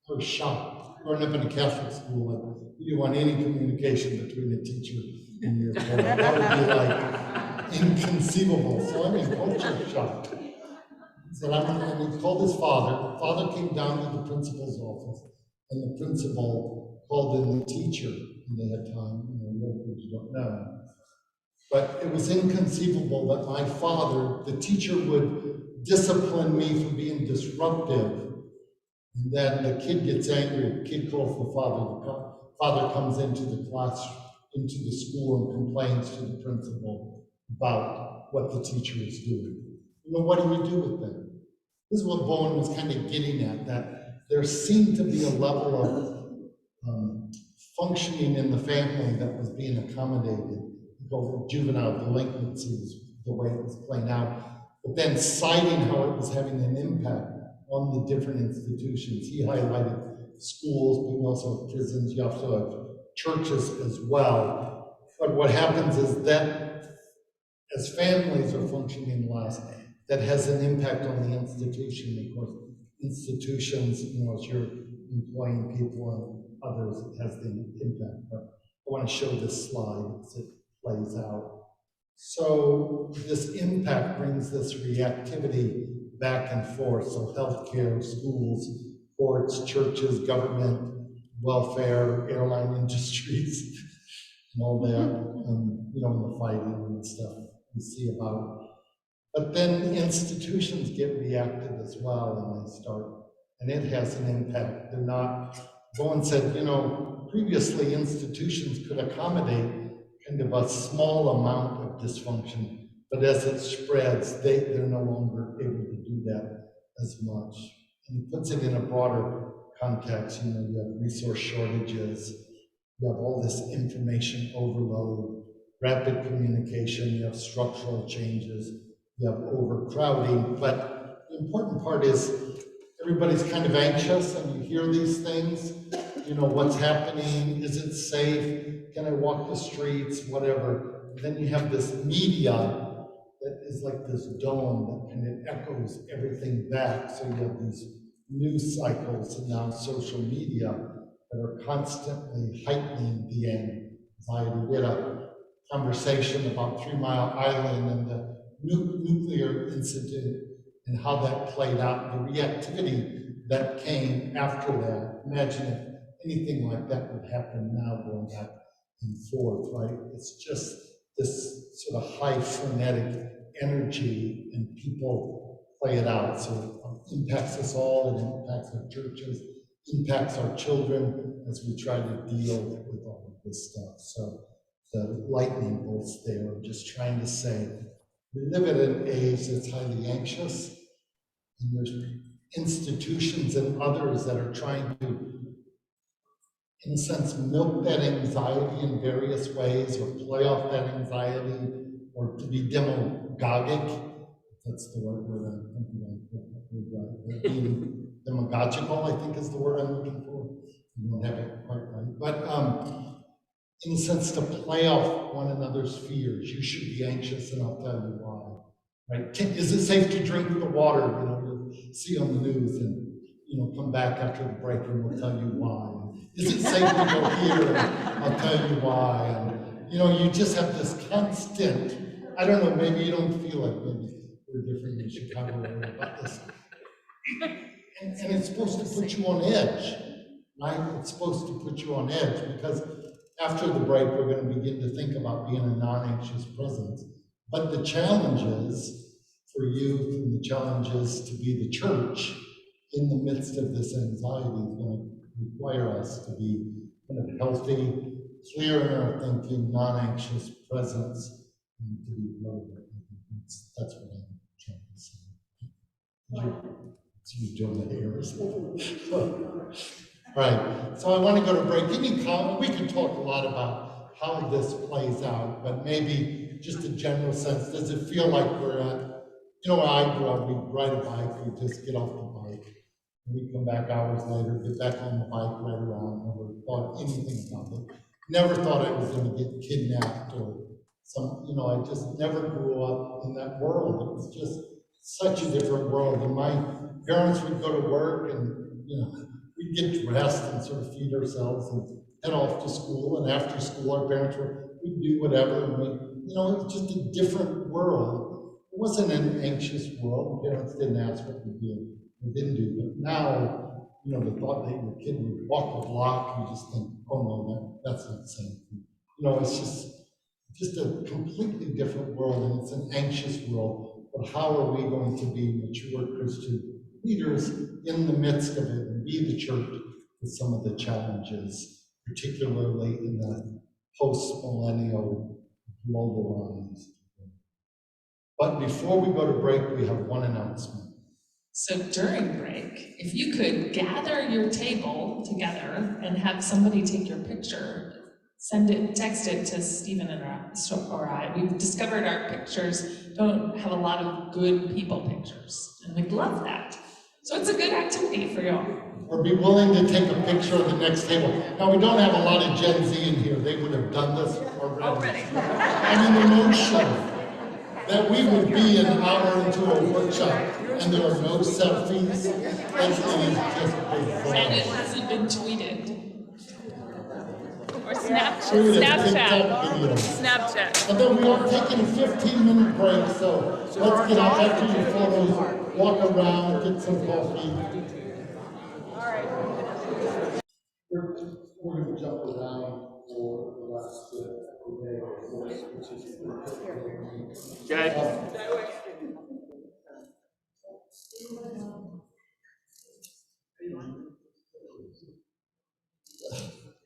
I was shocked. Growing up in a Catholic school, like, you didn't want any communication between a teacher and your parent. That would be like inconceivable. So I'm in culture shock. He said, and he called his father. The father came down to the principal's office, and the principal called in the teacher, and they had time, you don't know. But it was inconceivable that my father, the teacher, would discipline me for being disruptive. And then the kid gets angry, the kid calls the father. The father comes into the class, into the school, and complains to the principal about what the teacher is doing. What do you do with them? This is what Bowen was kind of getting at, that there seemed to be a level of functioning in the family that was being accommodated. Juvenile delinquency was the way it was playing out, but then citing how it was having an impact on the different institutions. He highlighted schools, but we also have prisons, you also have churches as well. But what happens is that as families are functioning less, that has an impact on the institution. Of course, institutions, as you're employing people and others, it has the impact. But I want to show this slide as it plays out. So this impact brings this reactivity back and forth. So healthcare, schools, courts, churches, government, welfare, airline industries, and all that, the fighting and stuff we see about. But then institutions get reactive as well, and they start, and it has an impact. They're not, Bowen said, previously institutions could accommodate kind of a small amount of dysfunction, but as it spreads, they're no longer able to do that as much. And he puts it in a broader context. You have resource shortages, you have all this information overload, rapid communication, you have structural changes, you have overcrowding. But the important part is everybody's kind of anxious, and you hear these things. What's happening? Is it safe? Can I walk the streets? Whatever. And then you have this media that is like this dome that kind of echoes everything back. So you have these news cycles and now social media that are constantly heightening the anxiety. We had a conversation about 3 Mile Island and the nuclear incident and how that played out, the reactivity that came after that. Imagine if anything like that would happen now, going back and forth, right? It's just this sort of high frenetic energy, and people play it out. So it impacts us all, it impacts our churches, impacts our children as we try to deal with all of this stuff. So the lightning bolts there, I'm just trying to say, we live at an age that's highly anxious, and there's institutions and others that are trying to, in a sense, milk that anxiety in various ways, or play off that anxiety, or to be demagogic. That's the word I'm thinking of. Being demagogical, I think, is the word I'm looking for. I don't have it quite right. But in a sense, to play off one another's fears. You should be anxious, and I'll tell you why. Right? Is it safe to drink the water? You'll see on the news, and come back after the break, and we'll tell you why. Is it safe to go here? I'll tell you why. And you just have this constant. I don't know. Maybe you don't feel like maybe we're different in Chicago about this. And it's supposed to put you on edge, right? It's supposed to put you on edge, because after the break, we're going to begin to think about being a non-anxious presence. But the challenges for youth, and the challenges to be the church in the midst of this anxiety is going to require us to be kind of healthy, clear in our thinking, non-anxious presence, and to be relevant. That's what I'm trying to say. You're doing the hair or something. Right, so I want to go to break. Any comment? We could talk a lot about how this plays out, but maybe just a general sense. Does it feel like we're at, where I grew up, we ride a bike, we just get off the bike, and we come back hours later, get back on the bike, ride around, never thought anything about it. Never thought I was going to get kidnapped or I just never grew up in that world. It was just such a different world. And my parents would go to work and, we'd get dressed and sort of feed ourselves and head off to school. And after school, our parents we'd do whatever. And it was just a different world. It wasn't an anxious world. Parents didn't ask what we did or didn't do. But now, the thought that your kid would walk a block, you just think, oh no, that's not the same thing. It's just a completely different world, and it's an anxious world. But how are we going to be mature Christian leaders in the midst of it and be the church with some of the challenges, particularly in the post-millennial globalized world? But before we go to break, we have one announcement. So during break, if you could gather your table together and have somebody take your picture, text it to Stephen or I. We've discovered our pictures don't have a lot of good people pictures, and we'd love that. So it's a good activity for y'all. Or be willing to take a picture of the next table. Now, we don't have a lot of Gen Z in here. They would have done this already. The notion that we would be an hour into a workshop and there are no selfies, is just bizarre. And it hasn't been tweeted. Or Snapchat. Snapchat. And then we are taking a 15-minute break, so let's get out after your photos, walk around, get some coffee. We're going to jump around for the last day, which is Okay.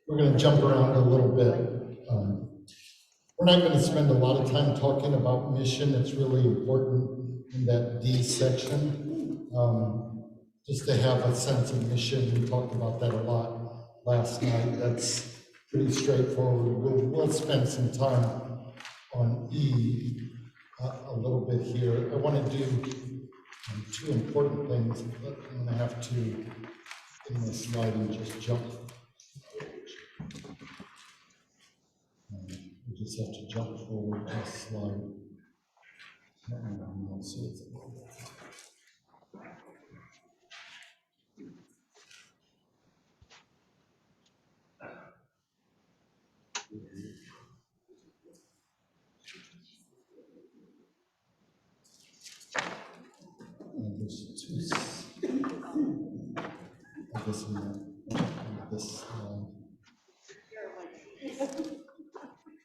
We're going to jump around a little bit. We're not going to spend a lot of time talking about mission. It's really important in that D section, just to have a sense of mission. We talked about that a lot last night. That's pretty straightforward. We'll spend some time on E a little bit here. I want to do two important things, but I'm going to have to, in this slide, and just jump. We just have to jump forward to slide. There's two. I guess this slide.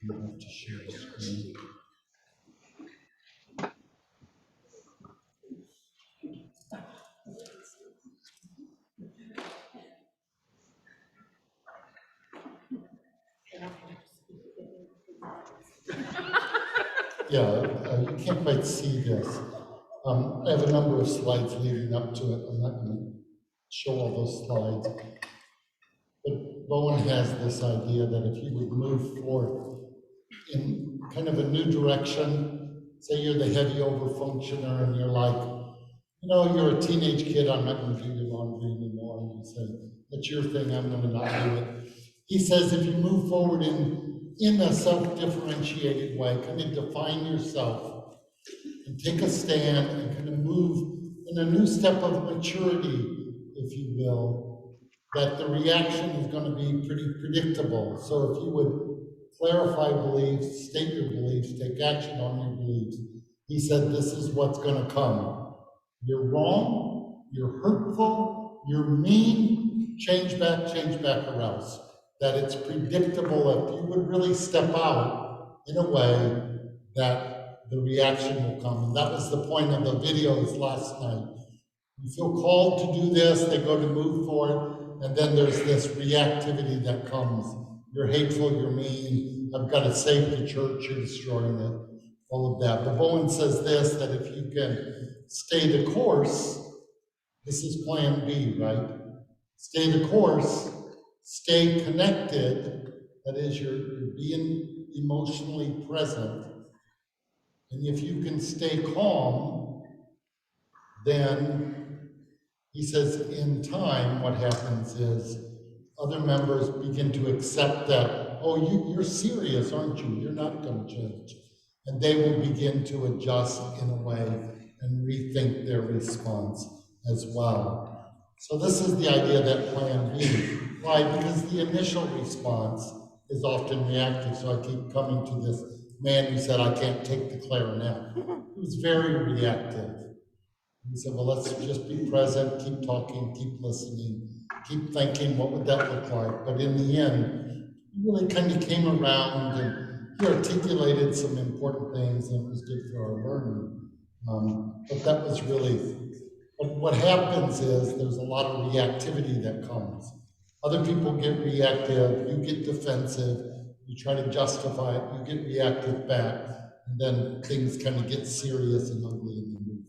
You have to share the screen. You can't quite see this. I have a number of slides leading up to it. I'm not going to show all those slides. But Bowen has this idea that if you would move forth in kind of a new direction, say you're the heavy overfunctioner and you're like, you're a teenage kid, I'm not going to do your laundry anymore. And you say, that's your thing, I'm going to not do it. He says if you move forward in a self-differentiated way, kind of define yourself and take a stand and kind of move in a new step of maturity, if you will, that the reaction is going to be pretty predictable. So if you would clarify beliefs, state your beliefs, take action on your beliefs, he said this is what's going to come. You're wrong, you're hurtful, you're mean, change back or else. That it's predictable if you would really step out in a way that the reaction will come. And that was the point of the videos last night. You feel called to do this, they go to move forward, and then there's this reactivity that comes. You're hateful, you're mean, I've got to save the church, you're destroying it, all of that. But Bowen says this, that if you can stay the course, this is plan B, right? Stay the course, stay connected, that is, you're being emotionally present. And if you can stay calm, then he says in time, what happens is other members begin to accept that, oh, you're serious, aren't you? You're not going to change. And they will begin to adjust in a way and rethink their response as well. So this is the idea that plan B. Why? Because the initial response is often reactive. So I keep coming to this man who said, I can't take the clarinet. He was very reactive. He said, well, let's just be present, keep talking, keep listening, keep thinking, what would that look like? But in the end, he really kind of came around and he articulated some important things and it was good for our learning. But that was really, what happens is there's a lot of reactivity that comes. Other people get reactive, you get defensive, you try to justify it, you get reactive back, and then things kind of get serious and ugly in the movie.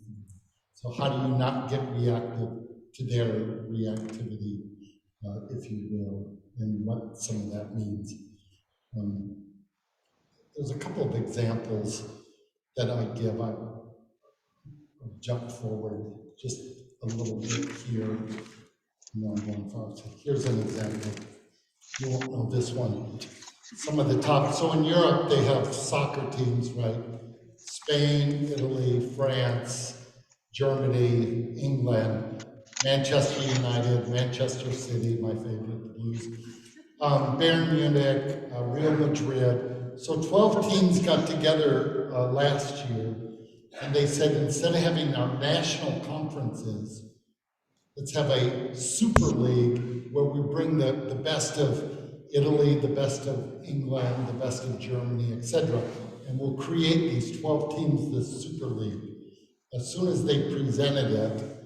So how do you not get reactive to their reactivity, if you will, and what some of that means? There's a couple of examples that I give. I'll jump forward just a little bit here. No, I'm going far. Here's an example. You won't know this one. Some of the top, so in Europe they have soccer teams, right? Spain, Italy, France, Germany, England, Manchester United, Manchester City, my favorite, the Blues, Bayern Munich, Real Madrid. So 12 teams got together last year, and they said instead of having our national conferences, let's have a super league where we bring the best of Italy, the best of England, the best of Germany, etc. And we'll create these 12 teams, this super league. As soon as they presented it,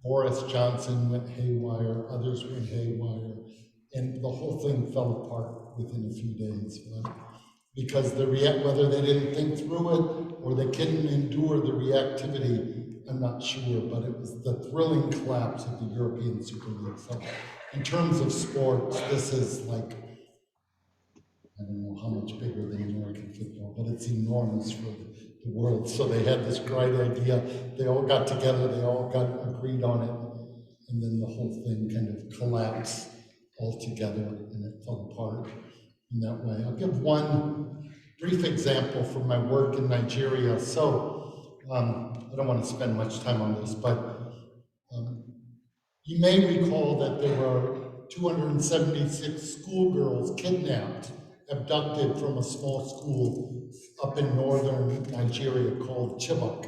Boris Johnson went haywire, others went haywire, and the whole thing fell apart within a few days. Right? Because whether they didn't think through it or they couldn't endure the reactivity, I'm not sure, but it was the thrilling collapse of the European Super League. So in terms of sports, this is like, I don't know how much bigger than American football, but it's enormous for the world. So they had this great idea. They all got together, they all got agreed on it, and then the whole thing kind of collapsed altogether and it fell apart in that way. I'll give one brief example from my work in Nigeria. So I don't want to spend much time on this, but you may recall that there were 276 schoolgirls kidnapped, abducted from a small school up in northern Nigeria called Chibok.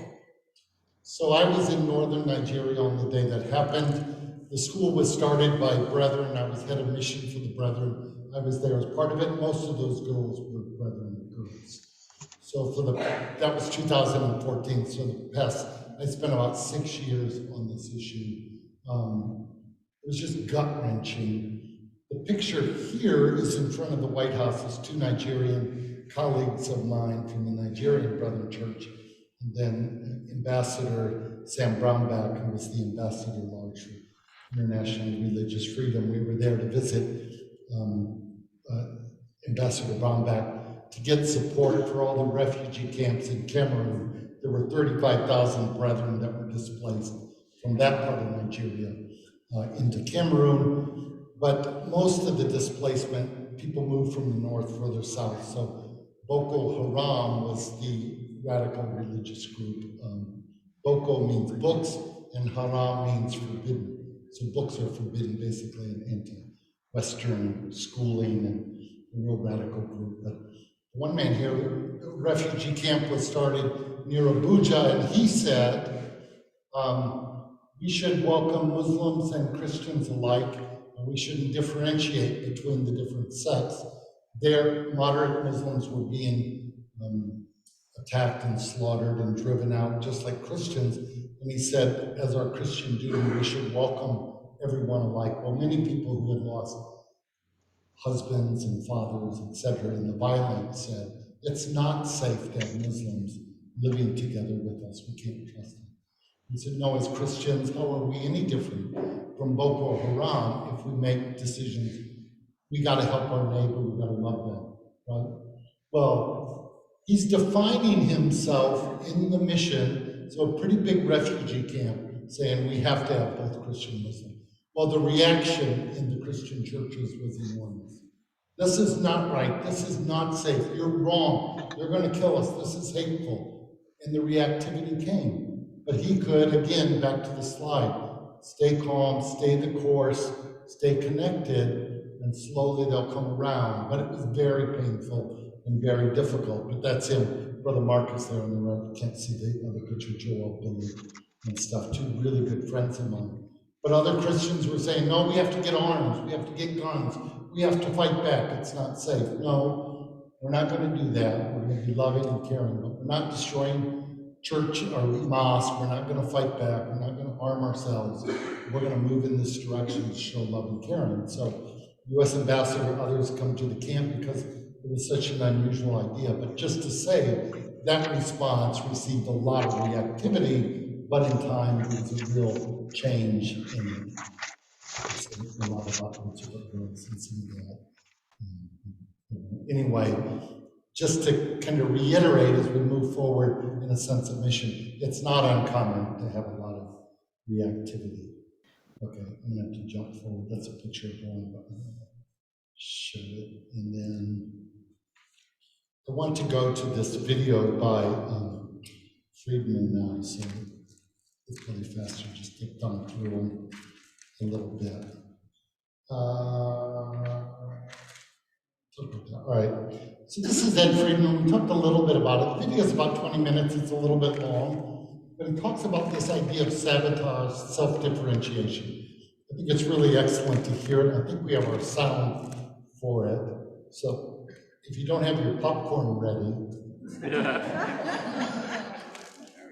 So I was in northern Nigeria on the day that happened. The school was started by Brethren. I was head of mission for the Brethren. I was there as part of it. Most of those girls were Brethren girls. So that was 2014. So I spent about 6 years on this issue. It was just gut-wrenching. The picture here is in front of the White House. There's two Nigerian colleagues of mine from the Nigerian Brethren Church, and then Ambassador Sam Brownback, who was the ambassador large for international religious freedom. We were there to visit Ambassador Brownback to get support for all the refugee camps in Cameroon. There were 35,000 brethren that were displaced from that part of Nigeria into Cameroon, but most of the displacement, people moved from the north further south. So Boko Haram was the radical religious group. Boko means books, and Haram means forbidden. So books are forbidden, basically, in anti-Western schooling and a real radical group. But one man here, a refugee camp was started near Abuja, and he said, we should welcome Muslims and Christians alike, and we shouldn't differentiate between the different sects. There, moderate Muslims were being attacked and slaughtered and driven out, just like Christians. And he said, as our Christian duty, we should welcome everyone alike. Well, many people who had lost husbands and fathers, etc., in the violence said, it's not safe to have Muslims living together with us. We can't trust them. He said, no, as Christians, how are we any different from Boko Haram if we make decisions? We got to help our neighbor, we got to love them, right? Well, he's defining himself in the mission, so a pretty big refugee camp, saying we have to have both Christian and Muslim. Well, the reaction in the Christian churches was enormous. This is not right. This is not safe. You're wrong. You're going to kill us. This is hateful. And the reactivity came. But he could, again, back to the slide, stay calm, stay the course, stay connected, and slowly they'll come around. But it was very painful and very difficult. But that's him, Brother Marcus there on the right. You can't see the other picture, Joel, Billy, and stuff. Two really good friends of mine. But other Christians were saying, no, we have to get arms, we have to get guns, we have to fight back, it's not safe. No, we're not going to do that. We're going to be loving and caring, but we're not destroying church or mosque. We're not going to fight back. We're not going to arm ourselves. We're going to move in this direction to show love and caring. So U.S. Ambassador and others come to the camp because it was such an unusual idea. But just to say, that response received a lot of reactivity, but in time, there was a real change in it. It's a lot of upwards and some of that. Anyway, just to kind of reiterate as we move forward in a sense of mission, it's not uncommon to have a lot of reactivity. Okay, I'm going to have to jump forward. That's a picture of one, but I'm going to show it. And then I want to go to this video by Freeman now, so it's really faster. Just get down through them a little bit. All right. So this is Ed Freeman. We talked a little bit about it. The video is about 20 minutes. It's a little bit long. But he talks about this idea of sabotage, self-differentiation. I think it's really excellent to hear it. I think we have our sound for it. So if you don't have your popcorn ready.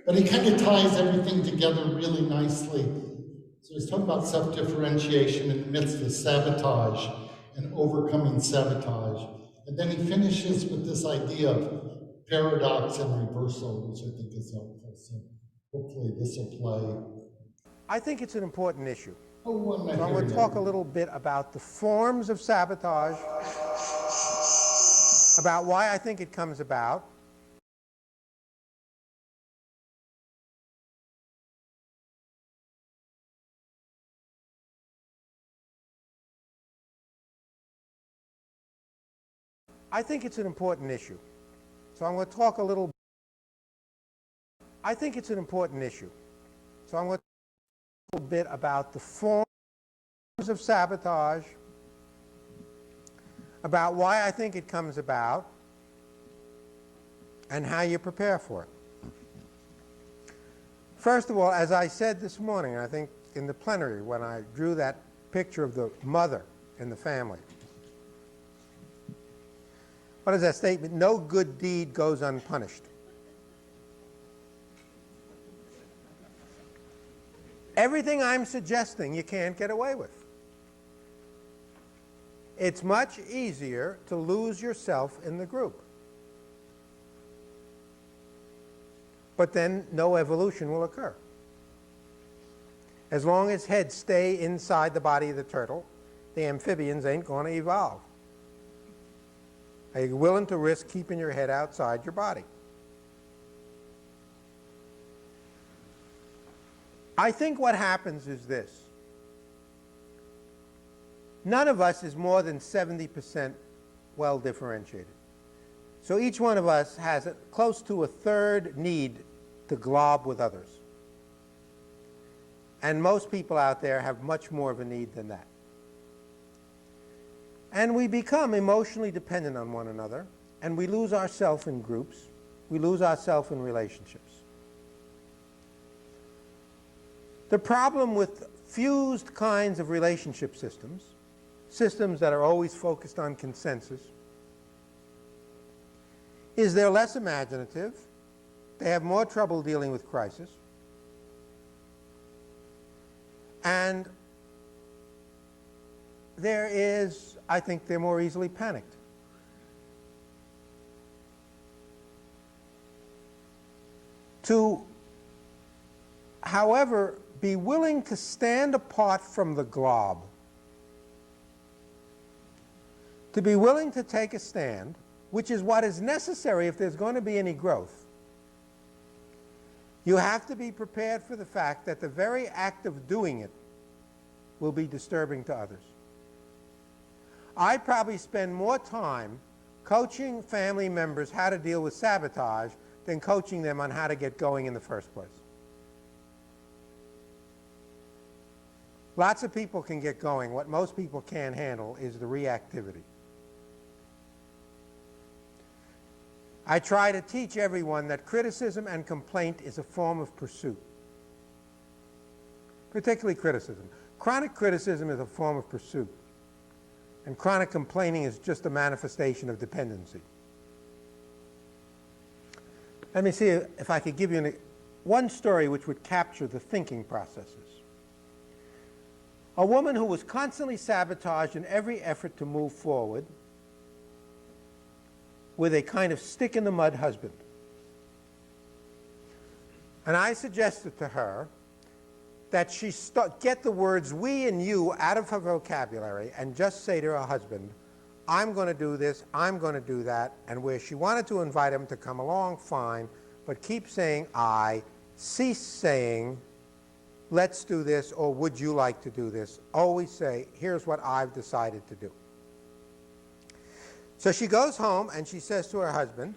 But he kind of ties everything together really nicely. So he's talking about self-differentiation in the midst of sabotage and overcoming sabotage. And then he finishes with this idea of paradox and reversal, which I think is helpful. So hopefully this will play. I think it's an important issue. Oh, So I'm going to talk a little bit about the forms of sabotage, about why I think it comes about, I think it's an important issue. So I'm going to talk a little bit about the forms of sabotage, about why I think it comes about, and how you prepare for it. First of all, as I said this morning, I think in the plenary when I drew that picture of the mother in the family, what is that statement? No good deed goes unpunished. Everything I'm suggesting you can't get away with. It's much easier to lose yourself in the group. But then no evolution will occur. As long as heads stay inside the body of the turtle, the amphibians ain't going to evolve. Are you willing to risk keeping your head outside your body? I think what happens is this. None of us is more than 70% well differentiated. So each one of us has close to a third need to glob with others. And most people out there have much more of a need than that. And we become emotionally dependent on one another, and we lose ourselves in groups. We lose ourselves in relationships. The problem with fused kinds of relationship systems, systems that are always focused on consensus, is they're less imaginative, they have more trouble dealing with crisis, and there is, I think they're more easily panicked. To, however, be willing to stand apart from the glob, to be willing to take a stand, which is what is necessary if there's going to be any growth, you have to be prepared for the fact that the very act of doing it will be disturbing to others. I probably spend more time coaching family members how to deal with sabotage than coaching them on how to get going in the first place. Lots of people can get going. What most people can't handle is the reactivity. I try to teach everyone that criticism and complaint is a form of pursuit, particularly criticism. Chronic criticism is a form of pursuit, and chronic complaining is just a manifestation of dependency. Let me see if I could give you one story which would capture the thinking processes. A woman who was constantly sabotaged in every effort to move forward with a kind of stick-in-the-mud husband. And I suggested to her that she get the words we and you out of her vocabulary and just say to her husband, I'm going to do this, I'm going to do that, and where she wanted to invite him to come along, fine, but keep saying I, cease saying let's do this or would you like to do this. Always say, here's what I've decided to do. So she goes home and she says to her husband,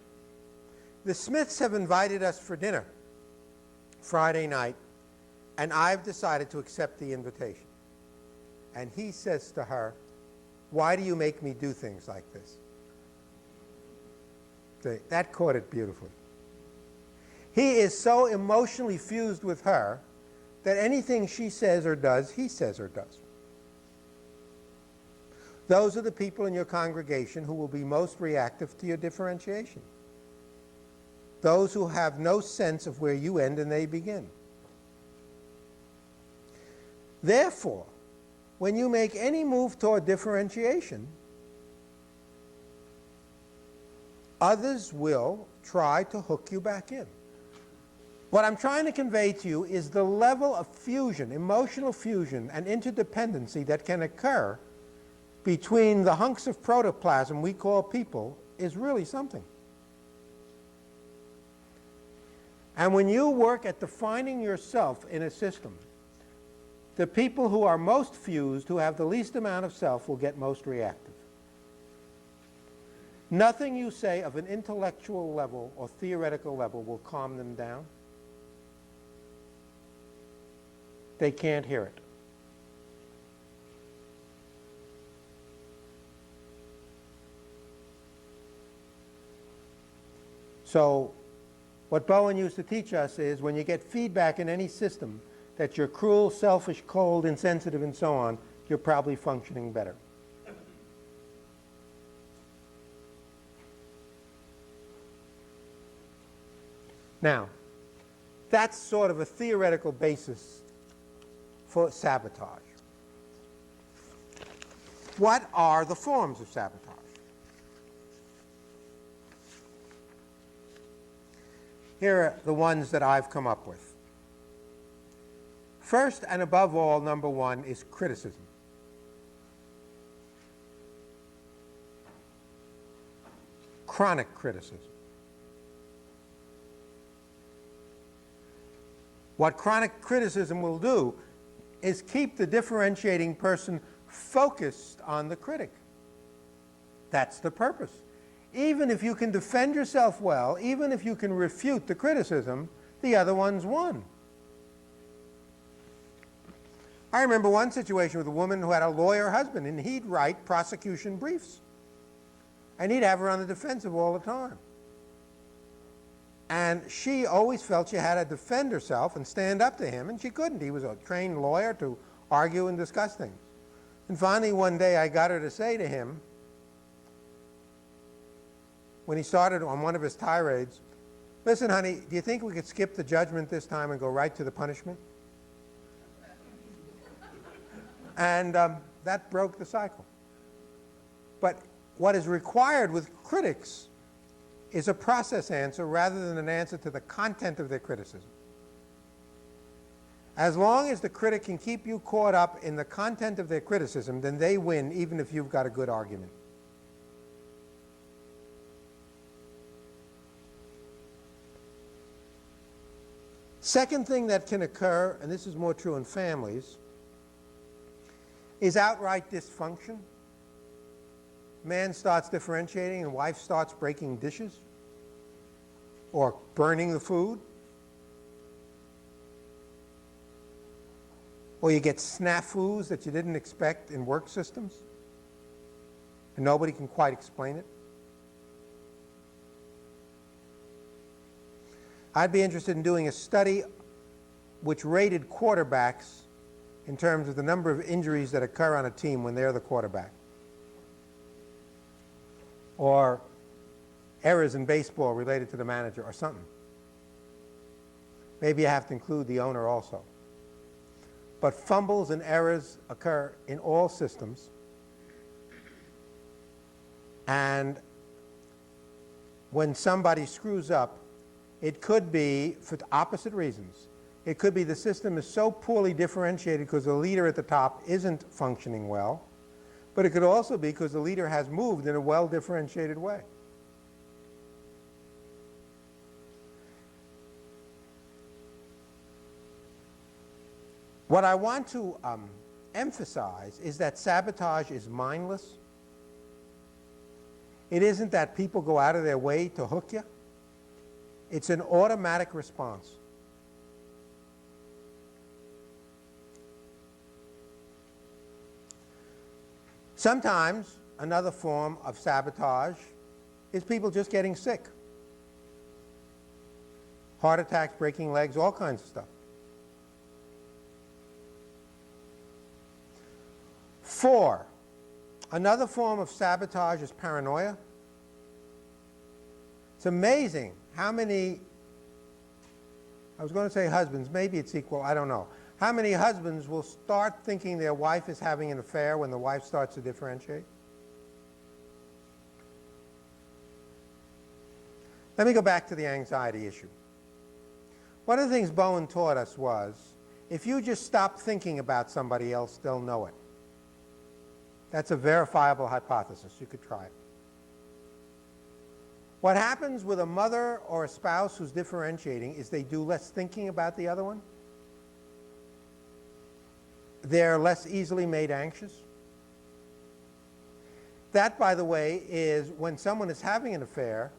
the Smiths have invited us for dinner Friday night, and I've decided to accept the invitation. And he says to her, why do you make me do things like this? That caught it beautifully. He is so emotionally fused with her that anything she says or does, he says or does. Those are the people in your congregation who will be most reactive to your differentiation. Those who have no sense of where you end and they begin. Therefore, when you make any move toward differentiation, others will try to hook you back in. What I'm trying to convey to you is the level of fusion, emotional fusion and interdependency that can occur between the hunks of protoplasm we call people is really something. And when you work at defining yourself in a system, the people who are most fused, who have the least amount of self, will get most reactive. Nothing you say of an intellectual level or theoretical level will calm them down. They can't hear it. So what Bowen used to teach us is when you get feedback in any system that you're cruel, selfish, cold, insensitive, and so on, you're probably functioning better. Now, that's sort of a theoretical basis for sabotage. What are the forms of sabotage? Here are the ones that I've come up with. First and above all, number one is criticism. Chronic criticism. What chronic criticism will do is keep the differentiating person focused on the critic. That's the purpose. Even if you can defend yourself well, even if you can refute the criticism, the other one's won. I remember one situation with a woman who had a lawyer husband, and he'd write prosecution briefs. And he'd have her on the defensive all the time. And she always felt she had to defend herself and stand up to him, and she couldn't. He was a trained lawyer to argue and discuss things. And finally, one day, I got her to say to him, when he started on one of his tirades, listen, honey, do you think we could skip the judgment this time and go right to the punishment? And that broke the cycle. But what is required with critics is a process answer rather than an answer to the content of their criticism. As long as the critic can keep you caught up in the content of their criticism, then they win, even if you've got a good argument. Second thing that can occur, and this is more true in families, is outright dysfunction. man starts differentiating and wife starts breaking dishes or burning the food. Or you get snafus that you didn't expect in work systems and nobody can quite explain it. I'd be interested in doing a study which rated quarterbacks in terms of the number of injuries that occur on a team when they're the quarterback. Or errors in baseball related to the manager or something. Maybe you have to include the owner also. But fumbles and errors occur in all systems. And when somebody screws up, it could be for opposite reasons. It could be the system is so poorly differentiated because the leader at the top isn't functioning well, but it could also be because the leader has moved in a well-differentiated way. What I want to emphasize is that sabotage is mindless. It isn't that people go out of their way to hook you. It's an automatic response. Sometimes another form of sabotage is people just getting sick. Heart attacks, breaking legs, all kinds of stuff. 4, another form of sabotage is paranoia. It's amazing how many, I was going to say husbands, maybe it's equal, I don't know. How many husbands will start thinking their wife is having an affair when the wife starts to differentiate? Let me go back to the anxiety issue. One of the things Bowen taught us was, if you just stop thinking about somebody else, they'll know it. That's a verifiable hypothesis. You could try it. What happens with a mother or a spouse who's differentiating is they do less thinking about the other one. They're less easily made anxious. That, by the way, is when someone is having an affair,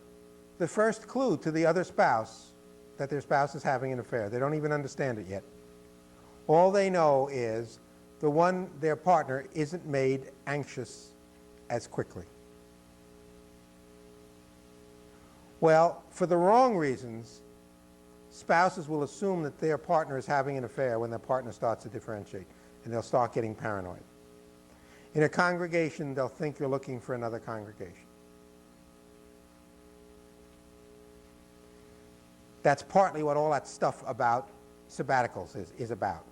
the first clue to the other spouse that their spouse is having an affair. They don't even understand it yet. All they know is their partner isn't made anxious as quickly. Well, for the wrong reasons, spouses will assume that their partner is having an affair when their partner starts to differentiate, and they'll start getting paranoid. In a congregation, they'll think you're looking for another congregation. That's partly what all that stuff about sabbaticals is about.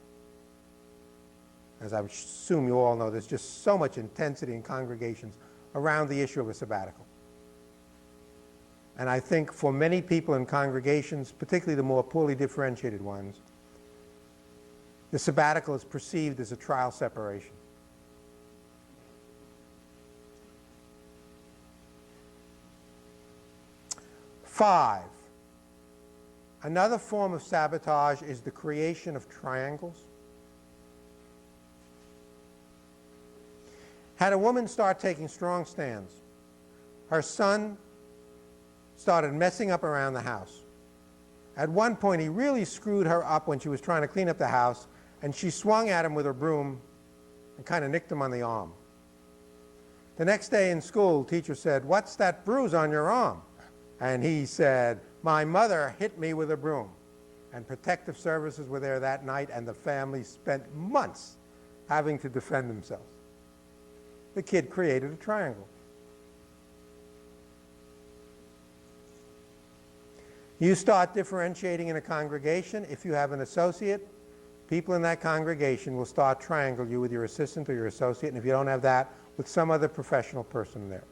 As I assume you all know, there's just so much intensity in congregations around the issue of a sabbatical. And I think for many people in congregations, particularly the more poorly differentiated ones, the sabbatical is perceived as a trial separation. Five, another form of sabotage is the creation of triangles. Had a woman start taking strong stands, her son started messing up around the house. At one point, he really screwed her up when she was trying to clean up the house, and she swung at him with her broom and kind of nicked him on the arm. The next day in school, the teacher said, "What's that bruise on your arm?" And he said, "My mother hit me with a broom." And protective services were there that night, and the family spent months having to defend themselves. The kid created a triangle. You start differentiating in a congregation. If you have an associate, people in that congregation will start triangle you with your assistant or your associate, and if you don't have that, with some other professional person there.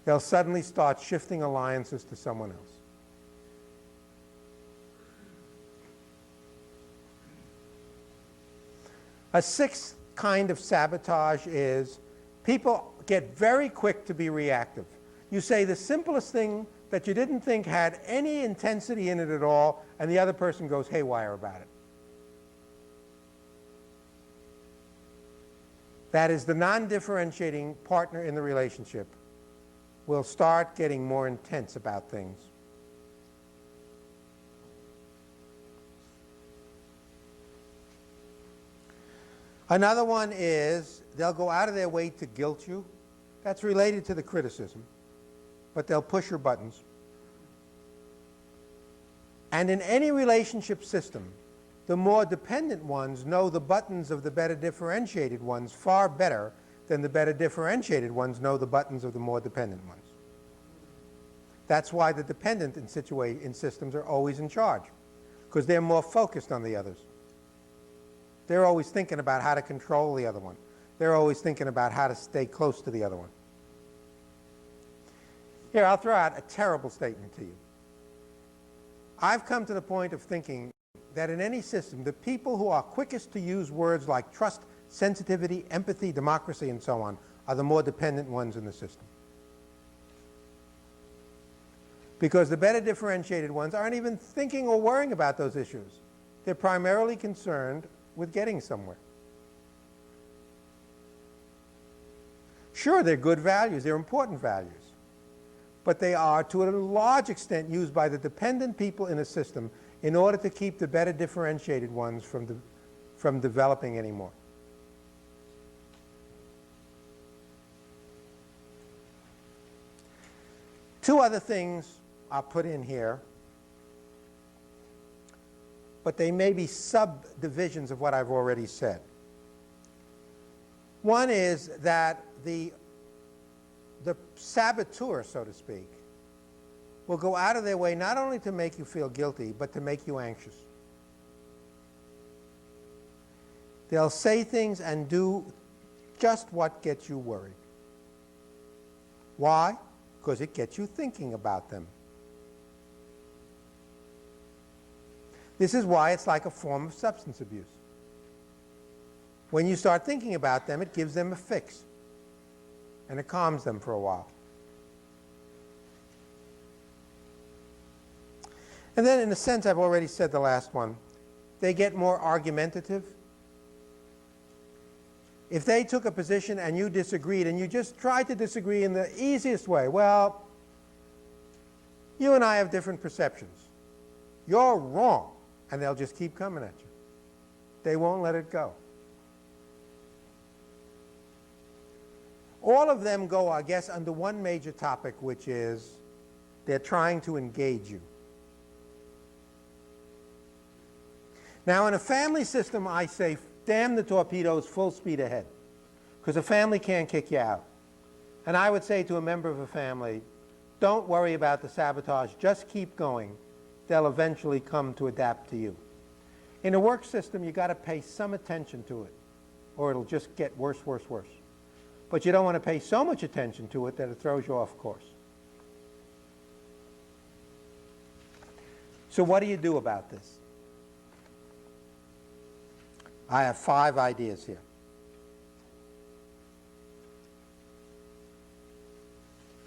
They'll suddenly start shifting alliances to someone else. A sixth kind of sabotage is people get very quick to be reactive. You say the simplest thing that you didn't think had any intensity in it at all, and the other person goes haywire about it. that is the non-differentiating partner in the relationship, will start getting more intense about things. Another one is they'll go out of their way to guilt you. That's related to the criticism, but they'll push your buttons. And in any relationship system, the more dependent ones know the buttons of the better differentiated ones far better than the better differentiated ones know the buttons of the more dependent ones. That's why the dependent in systems are always in charge, because they're more focused on the others. They're always thinking about how to control the other one. They're always thinking about how to stay close to the other one. Here, I'll throw out a terrible statement to you. I've come to the point of thinking that in any system, the people who are quickest to use words like trust, sensitivity, empathy, democracy, and so on are the more dependent ones in the system. Because the better differentiated ones aren't even thinking or worrying about those issues. They're primarily concerned with getting somewhere. Sure, they're good values, they're important values, but they are to a large extent used by the dependent people in a system in order to keep the better differentiated ones from developing anymore. Two other things are put in here, but they may be subdivisions of what I've already said. One is that the saboteur, so to speak, will go out of their way not only to make you feel guilty, but to make you anxious. They'll say things and do just what gets you worried. Why? Because it gets you thinking about them. This is why it's like a form of substance abuse. When you start thinking about them, it gives them a fix, and it calms them for a while. And then, in a sense, I've already said the last one, they get more argumentative. If they took a position and you disagreed, and you just tried to disagree in the easiest way, well, you and I have different perceptions. You're wrong, and they'll just keep coming at you. They won't let it go. All of them go, I guess, under one major topic, which is they're trying to engage you. Now, in a family system, I say, damn the torpedoes, full speed ahead, because a family can't kick you out. And I would say to a member of a family, don't worry about the sabotage, just keep going. They'll eventually come to adapt to you. In a work system, you've got to pay some attention to it, or it'll just get worse, worse, worse. But you don't want to pay so much attention to it that it throws you off course. So what do you do about this? I have 5 ideas here.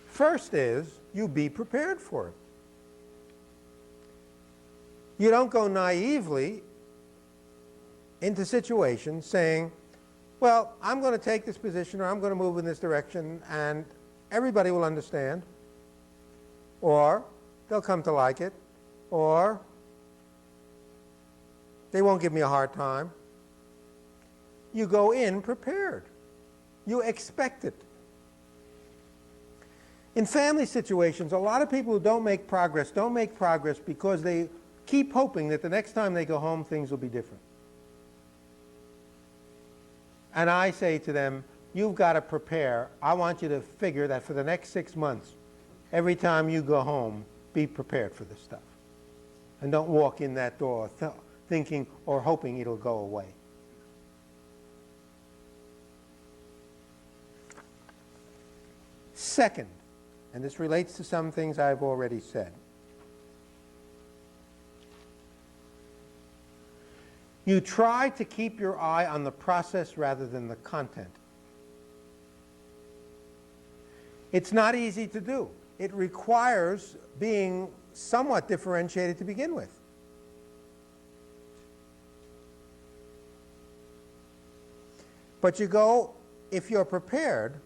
First is, you be prepared for it. You don't go naively into situations saying, well, I'm going to take this position, or I'm going to move in this direction, and everybody will understand, or they'll come to like it, or they won't give me a hard time. You go in prepared. You expect it. In family situations, a lot of people who don't make progress because they keep hoping that the next time they go home, things will be different. And I say to them, you've got to prepare. I want you to figure that for the next 6 months, every time you go home, be prepared for this stuff. And don't walk in that door thinking or hoping it'll go away. Second, and this relates to some things I've already said, you try to keep your eye on the process rather than the content. It's not easy to do. It requires being somewhat differentiated to begin with. But you go if you're prepared,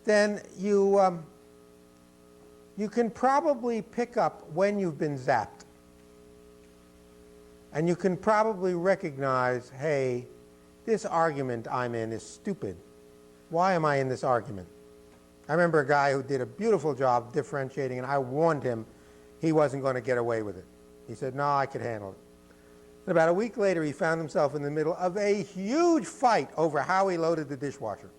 then you can probably pick up when you've been zapped. And you can probably recognize, hey, this argument I'm in is stupid. Why am I in this argument? I remember a guy who did a beautiful job differentiating, and I warned him he wasn't going to get away with it. He said, no, I could handle it. And about a week later, he found himself in the middle of a huge fight over how he loaded the dishwasher.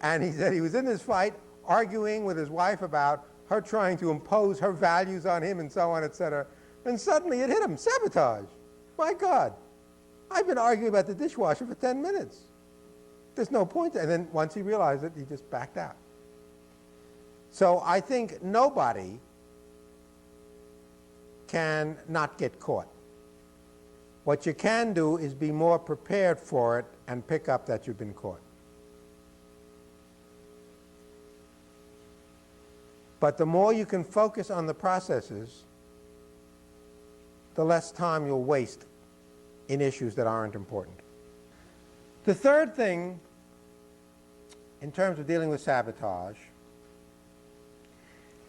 And he said he was in this fight arguing with his wife about her trying to impose her values on him and so on, etc. And suddenly it hit him, sabotage. My God, I've been arguing about the dishwasher for 10 minutes. There's no point. And then once he realized it, he just backed out. So I think nobody can not get caught. What you can do is be more prepared for it and pick up that you've been caught. But the more you can focus on the processes, the less time you'll waste in issues that aren't important. The third thing, in terms of dealing with sabotage,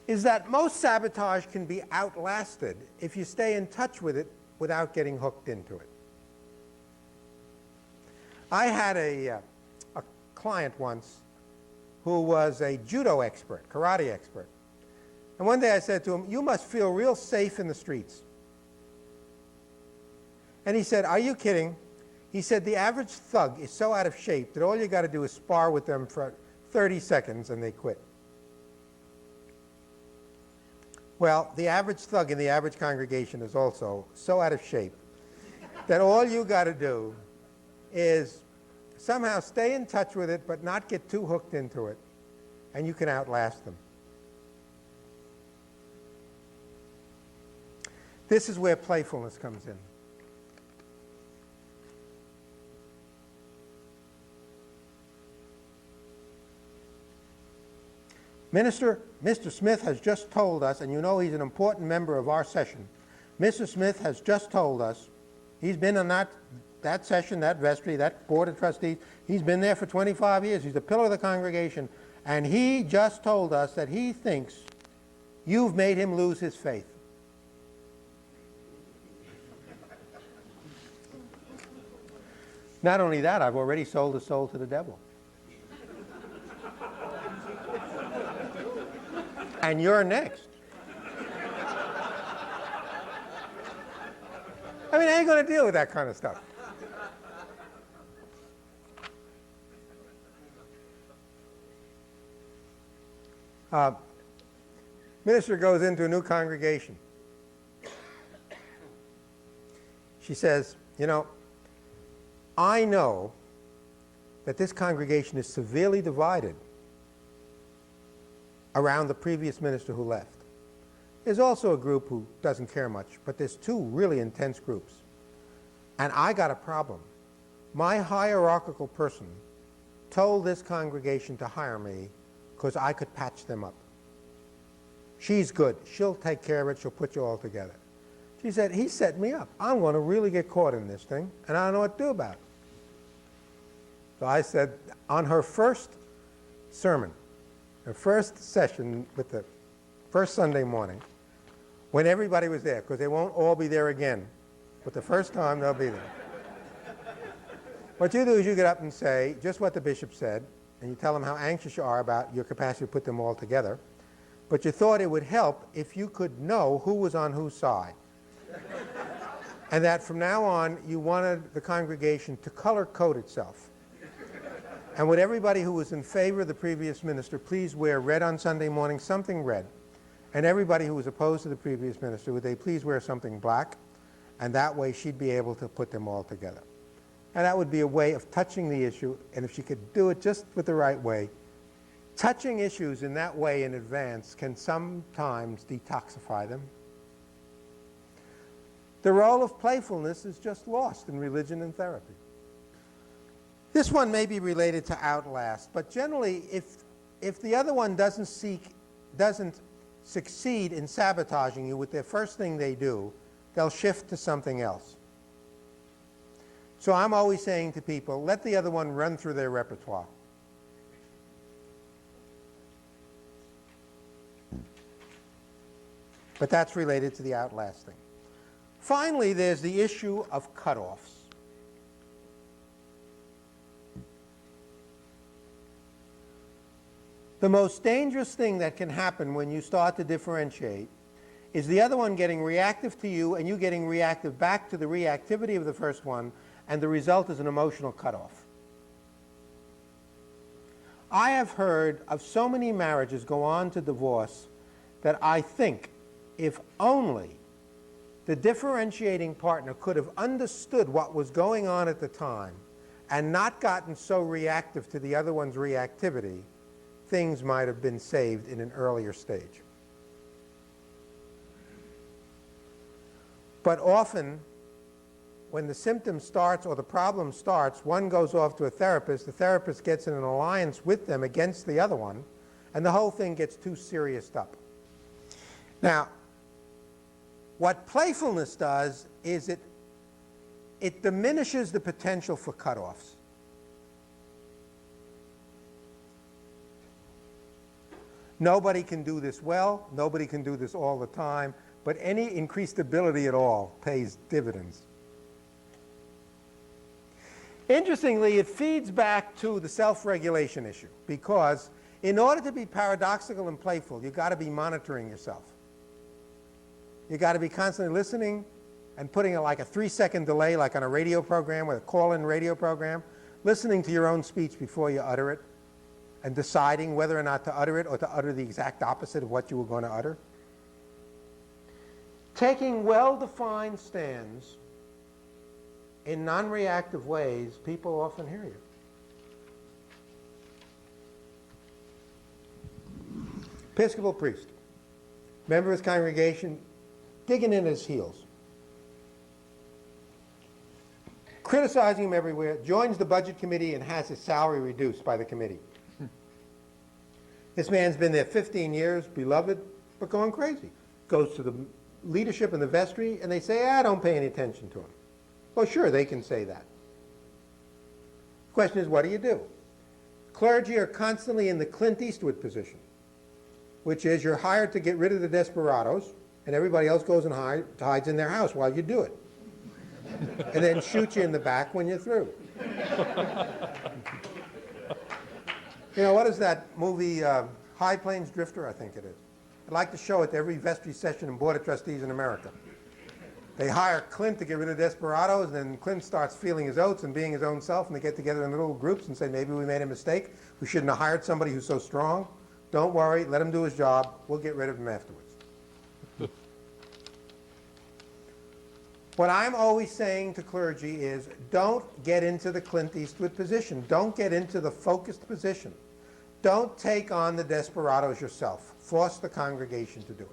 is that most sabotage can be outlasted if you stay in touch with it without getting hooked into it. I had a client once who was a judo expert, karate expert. And one day I said to him, you must feel real safe in the streets. And he said, are you kidding? He said, the average thug is so out of shape that all you got to do is spar with them for 30 seconds and they quit. Well, the average thug in the average congregation is also so out of shape that all you got to do is somehow stay in touch with it but not get too hooked into it, and you can outlast them. This is where playfulness comes in. Mr. Smith has just told us, and you know he's an important member of our session. Mr. Smith has just told us, he's been on that session, that vestry, that board of trustees, he's been there for 25 years. He's the pillar of the congregation, and he just told us that he thinks you've made him lose his faith. Not only that, I've already sold his soul to the devil. And you're next. I mean, how are you going to deal with that kind of stuff? Minister goes into a new congregation. She says, you know, I know that this congregation is severely divided around the previous minister who left. There's also a group who doesn't care much, but there's two really intense groups. And I got a problem. My hierarchical person told this congregation to hire me because I could patch them up. She's good. She'll take care of it. She'll put you all together. She said, he set me up. I'm going to really get caught in this thing, and I don't know what to do about it. So I said, on her first sermon, her first session with the first Sunday morning, when everybody was there, because they won't all be there again, but the first time they'll be there. What you do is you get up and say just what the bishop said, and you tell them how anxious you are about your capacity to put them all together, but you thought it would help if you could know who was on whose side. And that from now on, you wanted the congregation to color-code itself. And would everybody who was in favor of the previous minister please wear red on Sunday morning, something red. And everybody who was opposed to the previous minister, would they please wear something black? And that way she'd be able to put them all together. And that would be a way of touching the issue, and if she could do it just with the right way, touching issues in that way in advance can sometimes detoxify them. The role of playfulness is just lost in religion and therapy. This one may be related to outlast, but generally, if the other one doesn't succeed in sabotaging you with their first thing they do, they'll shift to something else. So I'm always saying to people, let the other one run through their repertoire. But that's related to the outlasting. Finally, there's the issue of cutoffs. The most dangerous thing that can happen when you start to differentiate is the other one getting reactive to you and you getting reactive back to the reactivity of the first one, and the result is an emotional cutoff. I have heard of so many marriages go on to divorce that I think if only the differentiating partner could have understood what was going on at the time and not gotten so reactive to the other one's reactivity, things might have been saved in an earlier stage. But often, when the symptom starts or the problem starts, one goes off to a therapist, the therapist gets in an alliance with them against the other one, and the whole thing gets too serious up. Now, what playfulness does is it diminishes the potential for cutoffs. Nobody can do this well, nobody can do this all the time, but any increased ability at all pays dividends. Interestingly, it feeds back to the self-regulation issue, because in order to be paradoxical and playful, you've got to be monitoring yourself. You've got to be constantly listening and putting like a 3-second delay, like on a radio program, with a call-in radio program, listening to your own speech before you utter it, and deciding whether or not to utter it or to utter the exact opposite of what you were going to utter. Taking well-defined stands in non-reactive ways, people often hear you. Episcopal priest, member of his congregation, digging in his heels, criticizing him everywhere, joins the budget committee and has his salary reduced by the committee. This man's been there 15 years, beloved, but going crazy. Goes to the leadership in the vestry, and they say, don't pay any attention to him. Well, sure, they can say that. The question is, what do you do? Clergy are constantly in the Clint Eastwood position, which is you're hired to get rid of the desperados, and everybody else goes and hides in their house while you do it. And then shoot you in the back when you're through. You know, what is that movie, High Plains Drifter, I think it is. I'd like to show it to every vestry session and board of trustees in America. They hire Clint to get rid of desperados, and then Clint starts feeling his oats and being his own self, and they get together in little groups and say, maybe we made a mistake. We shouldn't have hired somebody who's so strong. Don't worry, let him do his job. We'll get rid of him afterwards. What I'm always saying to clergy is, don't get into the Clint Eastwood position. Don't get into the focused position. Don't take on the desperados yourself. Force the congregation to do it.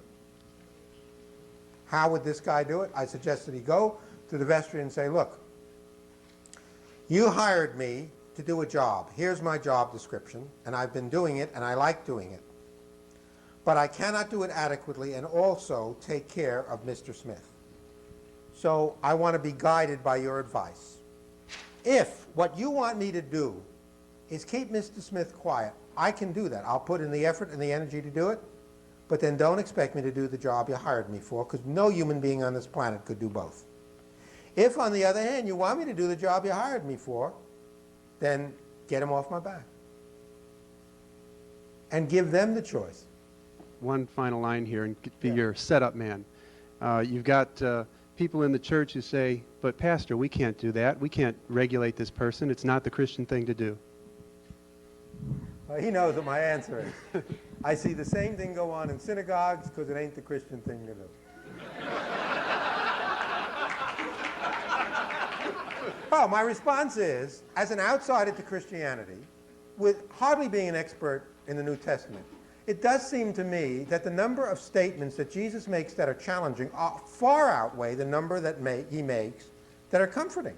How would this guy do it? I suggest that he go to the vestry and say, look, you hired me to do a job. Here's my job description, and I've been doing it, and I like doing it. But I cannot do it adequately and also take care of Mr. Smith. So I want to be guided by your advice. If what you want me to do is keep Mr. Smith quiet, I can do that. I'll put in the effort and the energy to do it, but then don't expect me to do the job you hired me for, because no human being on this planet could do both. If, on the other hand, you want me to do the job you hired me for, then get him off my back. And give them the choice. One final line here, and be your setup man. You've got people in the church who say, but Pastor, we can't do that. We can't regulate this person. It's not the Christian thing to do. Well, he knows what my answer is. I see the same thing go on in synagogues because it ain't the Christian thing to do. Oh, my response is, as an outsider to Christianity, with hardly being an expert in the New Testament, it does seem to me that the number of statements that Jesus makes that are challenging far outweigh the number that he makes that are comforting.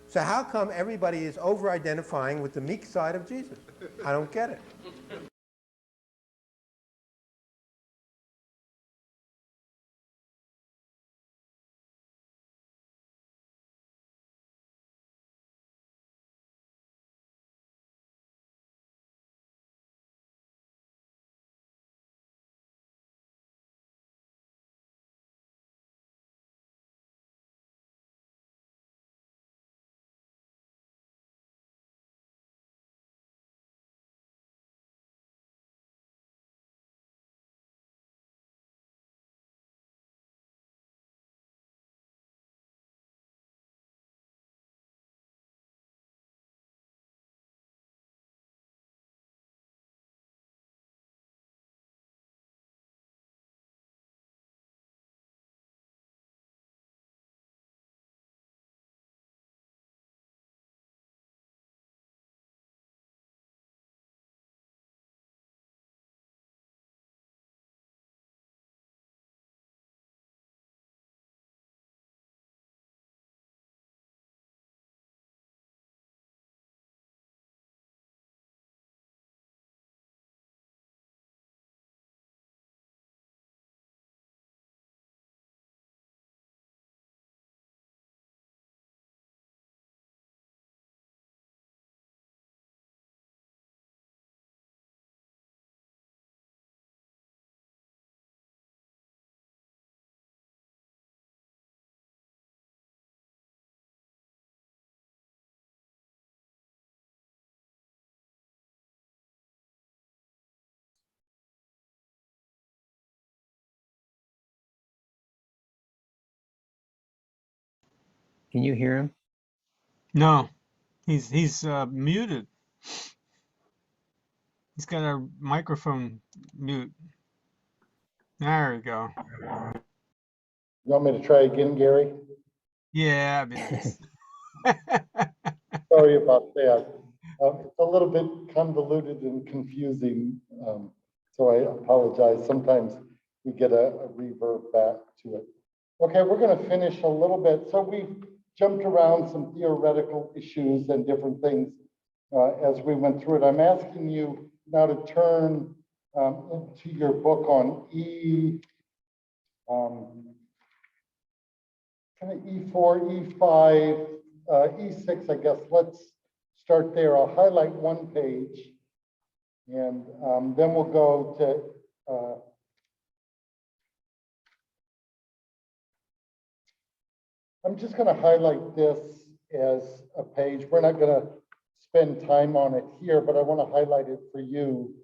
So how come everybody is over-identifying with the meek side of Jesus? I don't get it. Can you hear him? No, he's muted. He's got a microphone mute. There we go. You want me to try again, Gary? Yeah, that'd be nice. Sorry about that. It's a little bit convoluted and confusing, so I apologize. Sometimes we get a reverb back to it. Okay, we're going to finish a little bit. So we've jumped around some theoretical issues and different things as we went through it. I'm asking you now to turn into your book on kind of E4, E5, E6, I guess. Let's start there. I'll highlight one page, and then we'll go to I'm just going to highlight this as a page. We're not going to spend time on it here, but I want to highlight it for you.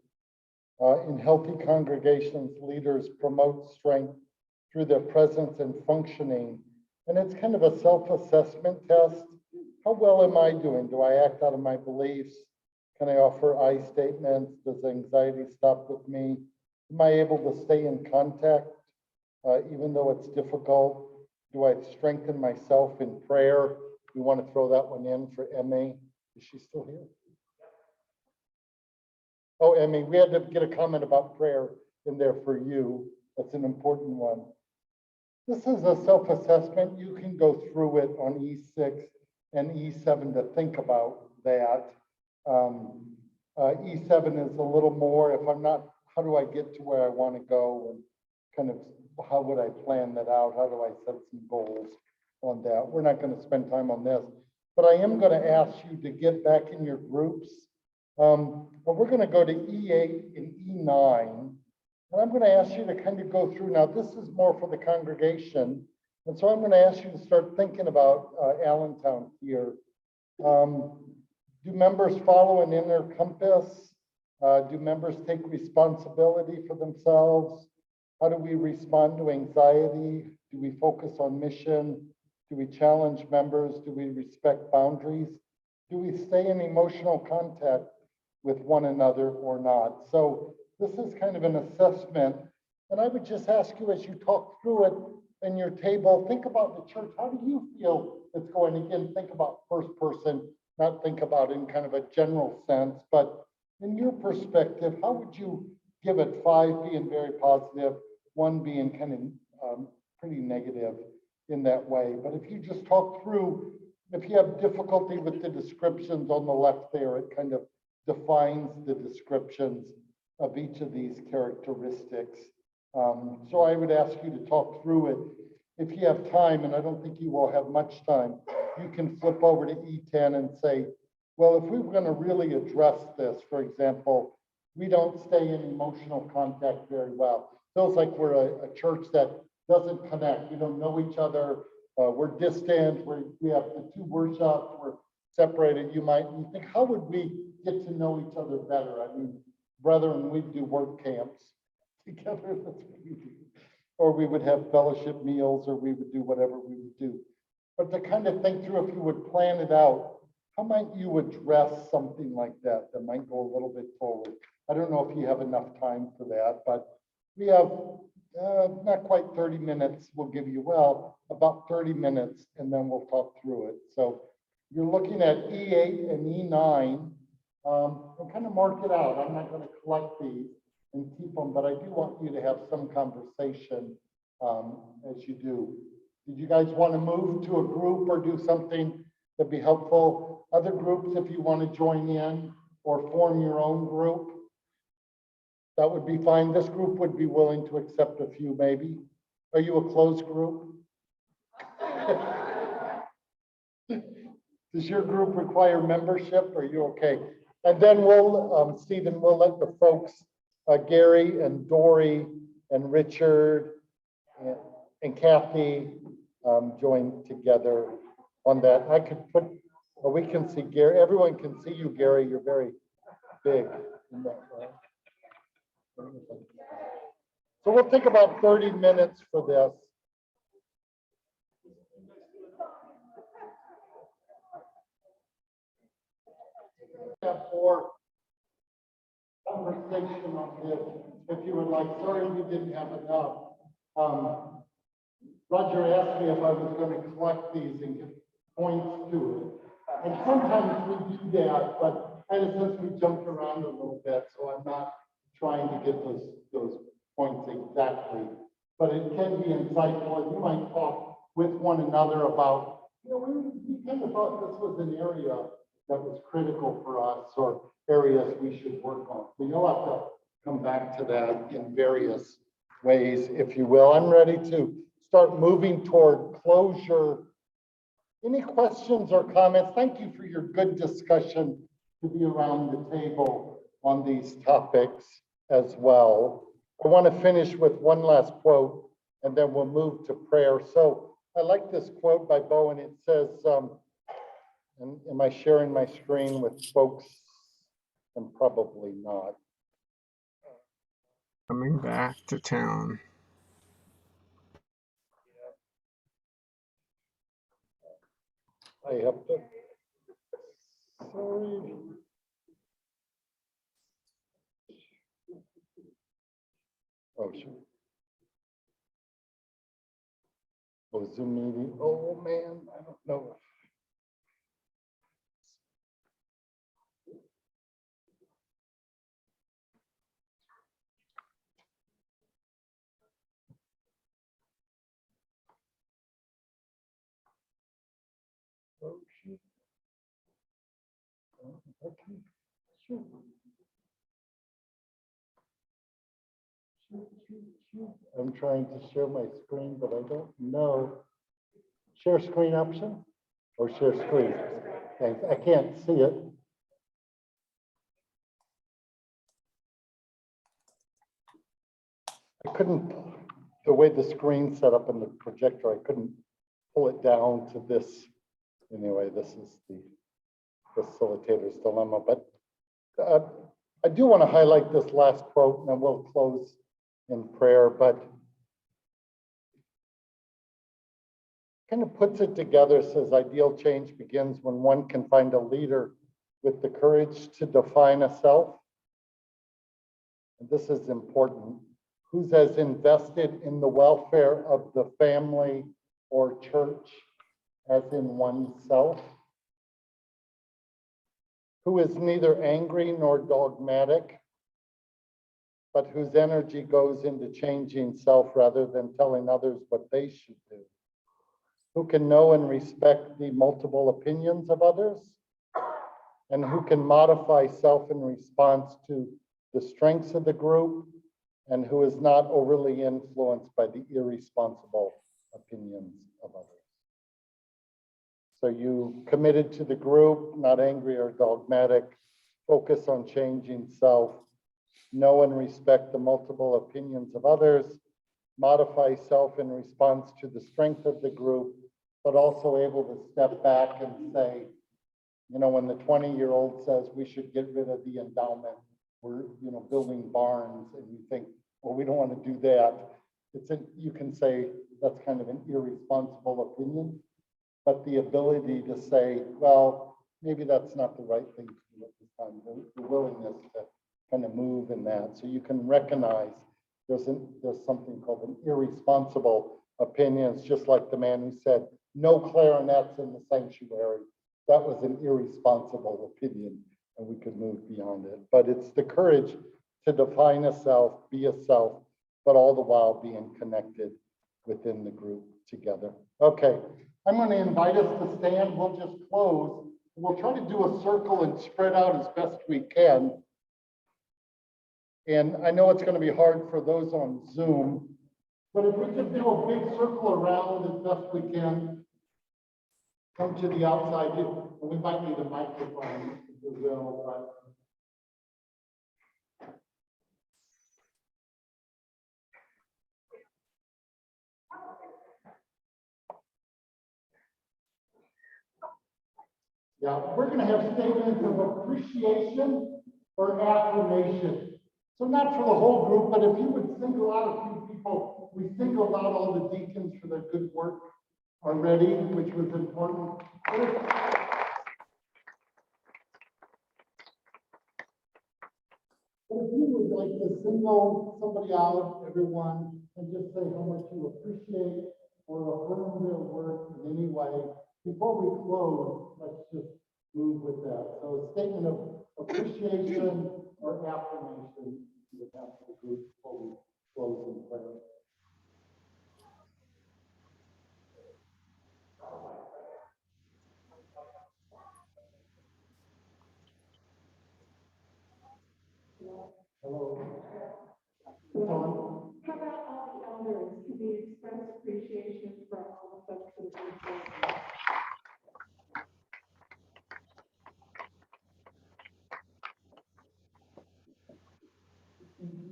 In healthy congregations, leaders promote strength through their presence and functioning. And it's kind of a self-assessment test. How well am I doing? Do I act out of my beliefs? Can I offer I statements? Does anxiety stop with me? Am I able to stay in contact even though it's difficult? Do I strengthen myself in prayer? We want to throw that one in for Emmy. Is she still here? Oh, Emmy, we had to get a comment about prayer in there for you. That's an important one. This is a self-assessment. You can go through it on E6 and E7 to think about that. E7 is a little more, if I'm not, how do I get to where I want to go, and kind of how would I plan that out? How do I set some goals on that? We're not going to spend time on this, but I am going to ask you to get back in your groups. But we're going to go to E8 and E9, and I'm going to ask you to kind of go through. Now, this is more for the congregation, and so I'm going to ask you to start thinking about Allentown here. Do members follow an inner compass? Do members take responsibility for themselves? How do we respond to anxiety? Do we focus on mission? Do we challenge members? Do we respect boundaries? Do we stay in emotional contact with one another or not? So this is kind of an assessment. And I would just ask you, as you talk through it in your table, think about the church. How do you feel it's going? Again, think about first person, not think about in kind of a general sense, but in your perspective, how would you give it? 5 being very positive, 1 being kind of pretty negative in that way. But if you just talk through, if you have difficulty with the descriptions on the left there, it kind of defines the descriptions of each of these characteristics. So I would ask you to talk through it. If you have time, and I don't think you will have much time, you can flip over to E10 and say, well, if we were going to really address this, for example, we don't stay in emotional contact very well. Feels like we're a church that doesn't connect. We don't know each other. We're distant. We have the 2 workshops. We're separated. You think, how would we get to know each other better? I mean, brethren, we'd do work camps together. That's what we do. Or we would have fellowship meals, or we would do whatever we would do. But to kind of think through, if you would plan it out, how might you address something like that that might go a little bit forward? I don't know if you have enough time for that, but we have not quite 30 minutes. We'll give you, well, about 30 minutes, and then we'll talk through it. So you're looking at E8 and E9. And kind of mark it out. I'm not going to collect these and keep them, but I do want you to have some conversation as you do. Did you guys want to move to a group or do something that'd be helpful? Other groups, if you want to join in or form your own group, that would be fine. This group would be willing to accept a few, maybe. Are you a closed group? Does your group require membership? Or are you okay? And then we'll, Stephen, we'll let the folks, Gary and Dory and Richard and Kathy join together on that. I could put, well, we can see Gary. Everyone can see you, Gary. You're very big in that way. So we'll take about 30 minutes for this. have more conversation on this, if you would like. Sorry we didn't have enough. Roger asked me if I was going to collect these and give points to it. And sometimes we do that, but kind of since we jumped around a little bit, so I'm not trying to get those points exactly. But it can be insightful, and you might talk with one another about, we kind of thought this was an area that was critical for us, or areas we should work on. So you'll have to come back to that in various ways, if you will. I'm ready to start moving toward closure. Any questions or comments? Thank you for your good discussion to be around the table on these topics as well. I want to finish with one last quote, and then we'll move to prayer. So I like this quote by Bowen. It says, and am I sharing my screen with folks? And probably not. Coming back to town. I have to, sorry. Oh, sure. Oh, Zoom meeting. Oh, man, I don't know. Oh, shoot. Okay, shoot. I'm trying to share my screen, but I don't know. Share screen option or share screen? Thanks. I can't see it. I couldn't, the way the screen's set up in the projector, I couldn't pull it down to this. Anyway, this is the facilitator's dilemma, but I do want to highlight this last quote, and then we'll close in prayer, but kind of puts it together, says ideal change begins when one can find a leader with the courage to define a self. And this is important. Who's as invested in the welfare of the family or church as in oneself. Who is neither angry nor dogmatic, but whose energy goes into changing self rather than telling others what they should do. Who can know and respect the multiple opinions of others, and who can modify self in response to the strengths of the group, and who is not overly influenced by the irresponsible opinions of others. So you committed to the group, not angry or dogmatic, focus on changing self, know and respect the multiple opinions of others, modify self in response to the strength of the group, but also able to step back and say, you know, when the 20-year-old says we should get rid of the endowment, we're, you know, building barns, and you think, well, we don't want to do that. You can say that's kind of an irresponsible opinion, but the ability to say, well, maybe that's not the right thing to do at this time, the willingness to kind of move in that. So you can recognize there's something called an irresponsible opinion. It's just like the man who said, no clarinets in the sanctuary. That was an irresponsible opinion, and we could move beyond it. But it's the courage to define a self, be a self, but all the while being connected within the group together. Okay, I'm going to invite us to stand. We'll just close. We'll try to do a circle and spread out as best we can. And I know it's going to be hard for those on Zoom, but if we can do a big circle around as best we can, come to the outside. We might need a microphone as well, but yeah, we're going to have statements of appreciation or affirmation. So not for the whole group, but if you would single out a few people, we singled out all the deacons for their good work already, which was important. But if you would like to single somebody out, everyone, and just say how much you appreciate or affirm their work in any way, before we close, let's just move with that. So a statement of appreciation or affirmation with half of the group before we close in prayer. Hello. How about all the elders? Can we express appreciation for all the folks that have been involved?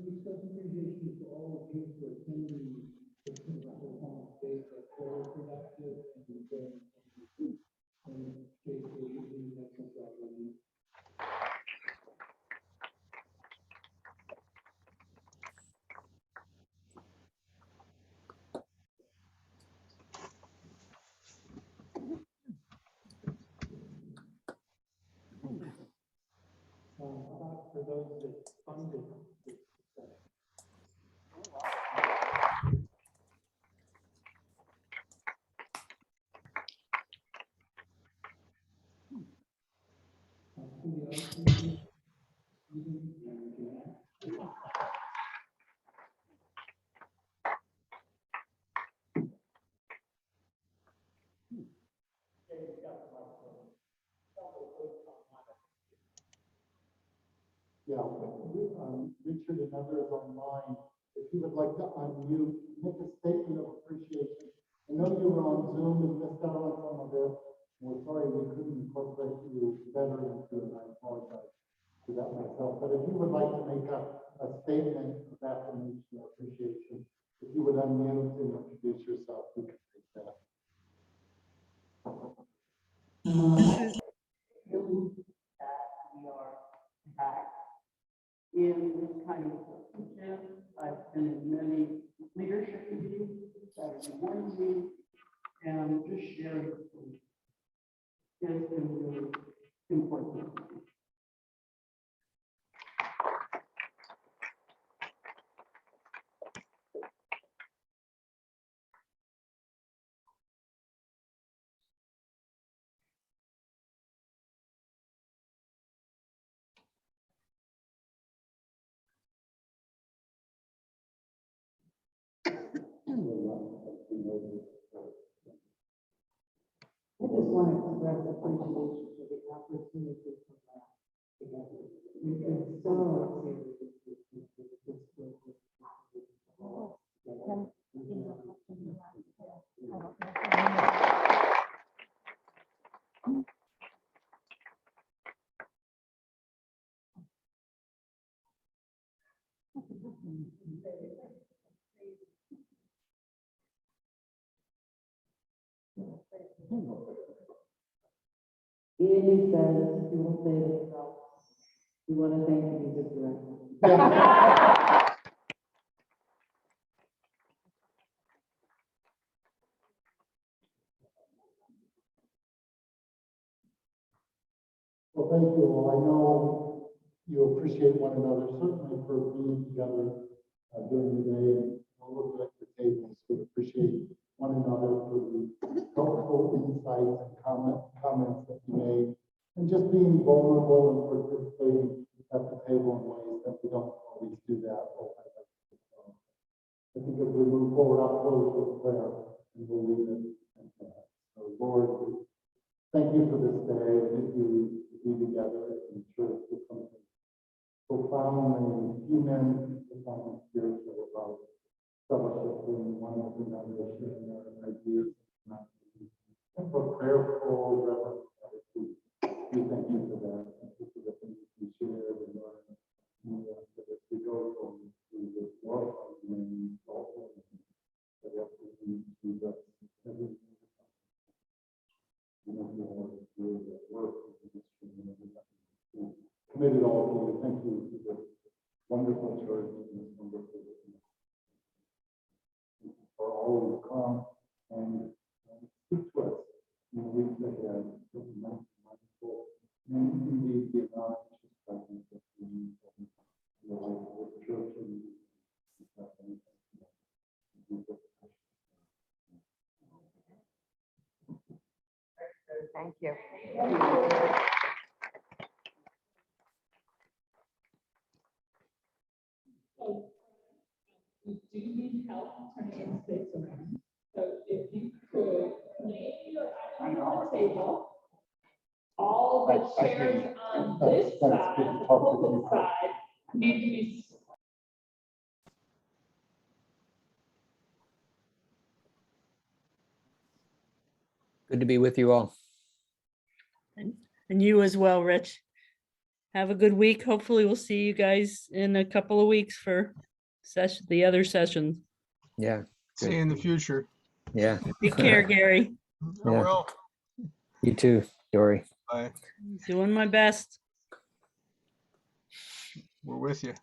Express appreciation for all of you for attending the whole day. That's very productive and Jake, you're doing an excellent job on you. How about for those that funded this session? Yeah, Richard and others online, if you would like to unmute, make a statement of appreciation. I know you were on Zoom and missed out on some of it. We're sorry we couldn't incorporate you better into it. I apologize for that myself. But if you would like to make a statement of affirmation or appreciation, if you would unmute and introduce yourself, we could take that. We are back in this kind of position. I've been in many leadership meetings that have warned me, and just sharing has been really important. I just want to express appreciation for the opportunity to laugh together. We've been so serious with this group. Andy says he will say it himself. We want to thank the music director. Well, thank you all. I know you appreciate one another, certainly for being together during the day. And all of the tables would appreciate one another for the helpful insights and comments that you made, and just being vulnerable and participating at the table in ways that we don't always do that. I think as we move forward, I'll close with prayer and we'll leave it at that. So, Lord, thank you for this day, that you be together in church with something profoundly human, profoundly spiritual about fellowship and one with another, sharing our ideas, and for prayerful, reverent attitude. We thank you for that. Thank you for the things we share and learn. And that as we go from this glorified name, also that everything to us, everything committed all to you. Thank you for this wonderful church and this wonderful for all who come and speak to us in the weeks ahead. So we might be mindful and indeed be acknowledged presence of the Thank you. We do need help turning the space around. So if you could lay your items on the table, all the chairs on this side, the pulpit side, need to be. Good to be with you all. And you as well, Rich. Have a good week. Hopefully we'll see you guys in a couple of weeks for the other sessions. Yeah. See you in the future. Yeah. Take care, Gary. I Yeah. will. You too, Dory. Bye. Doing my best. We're with you.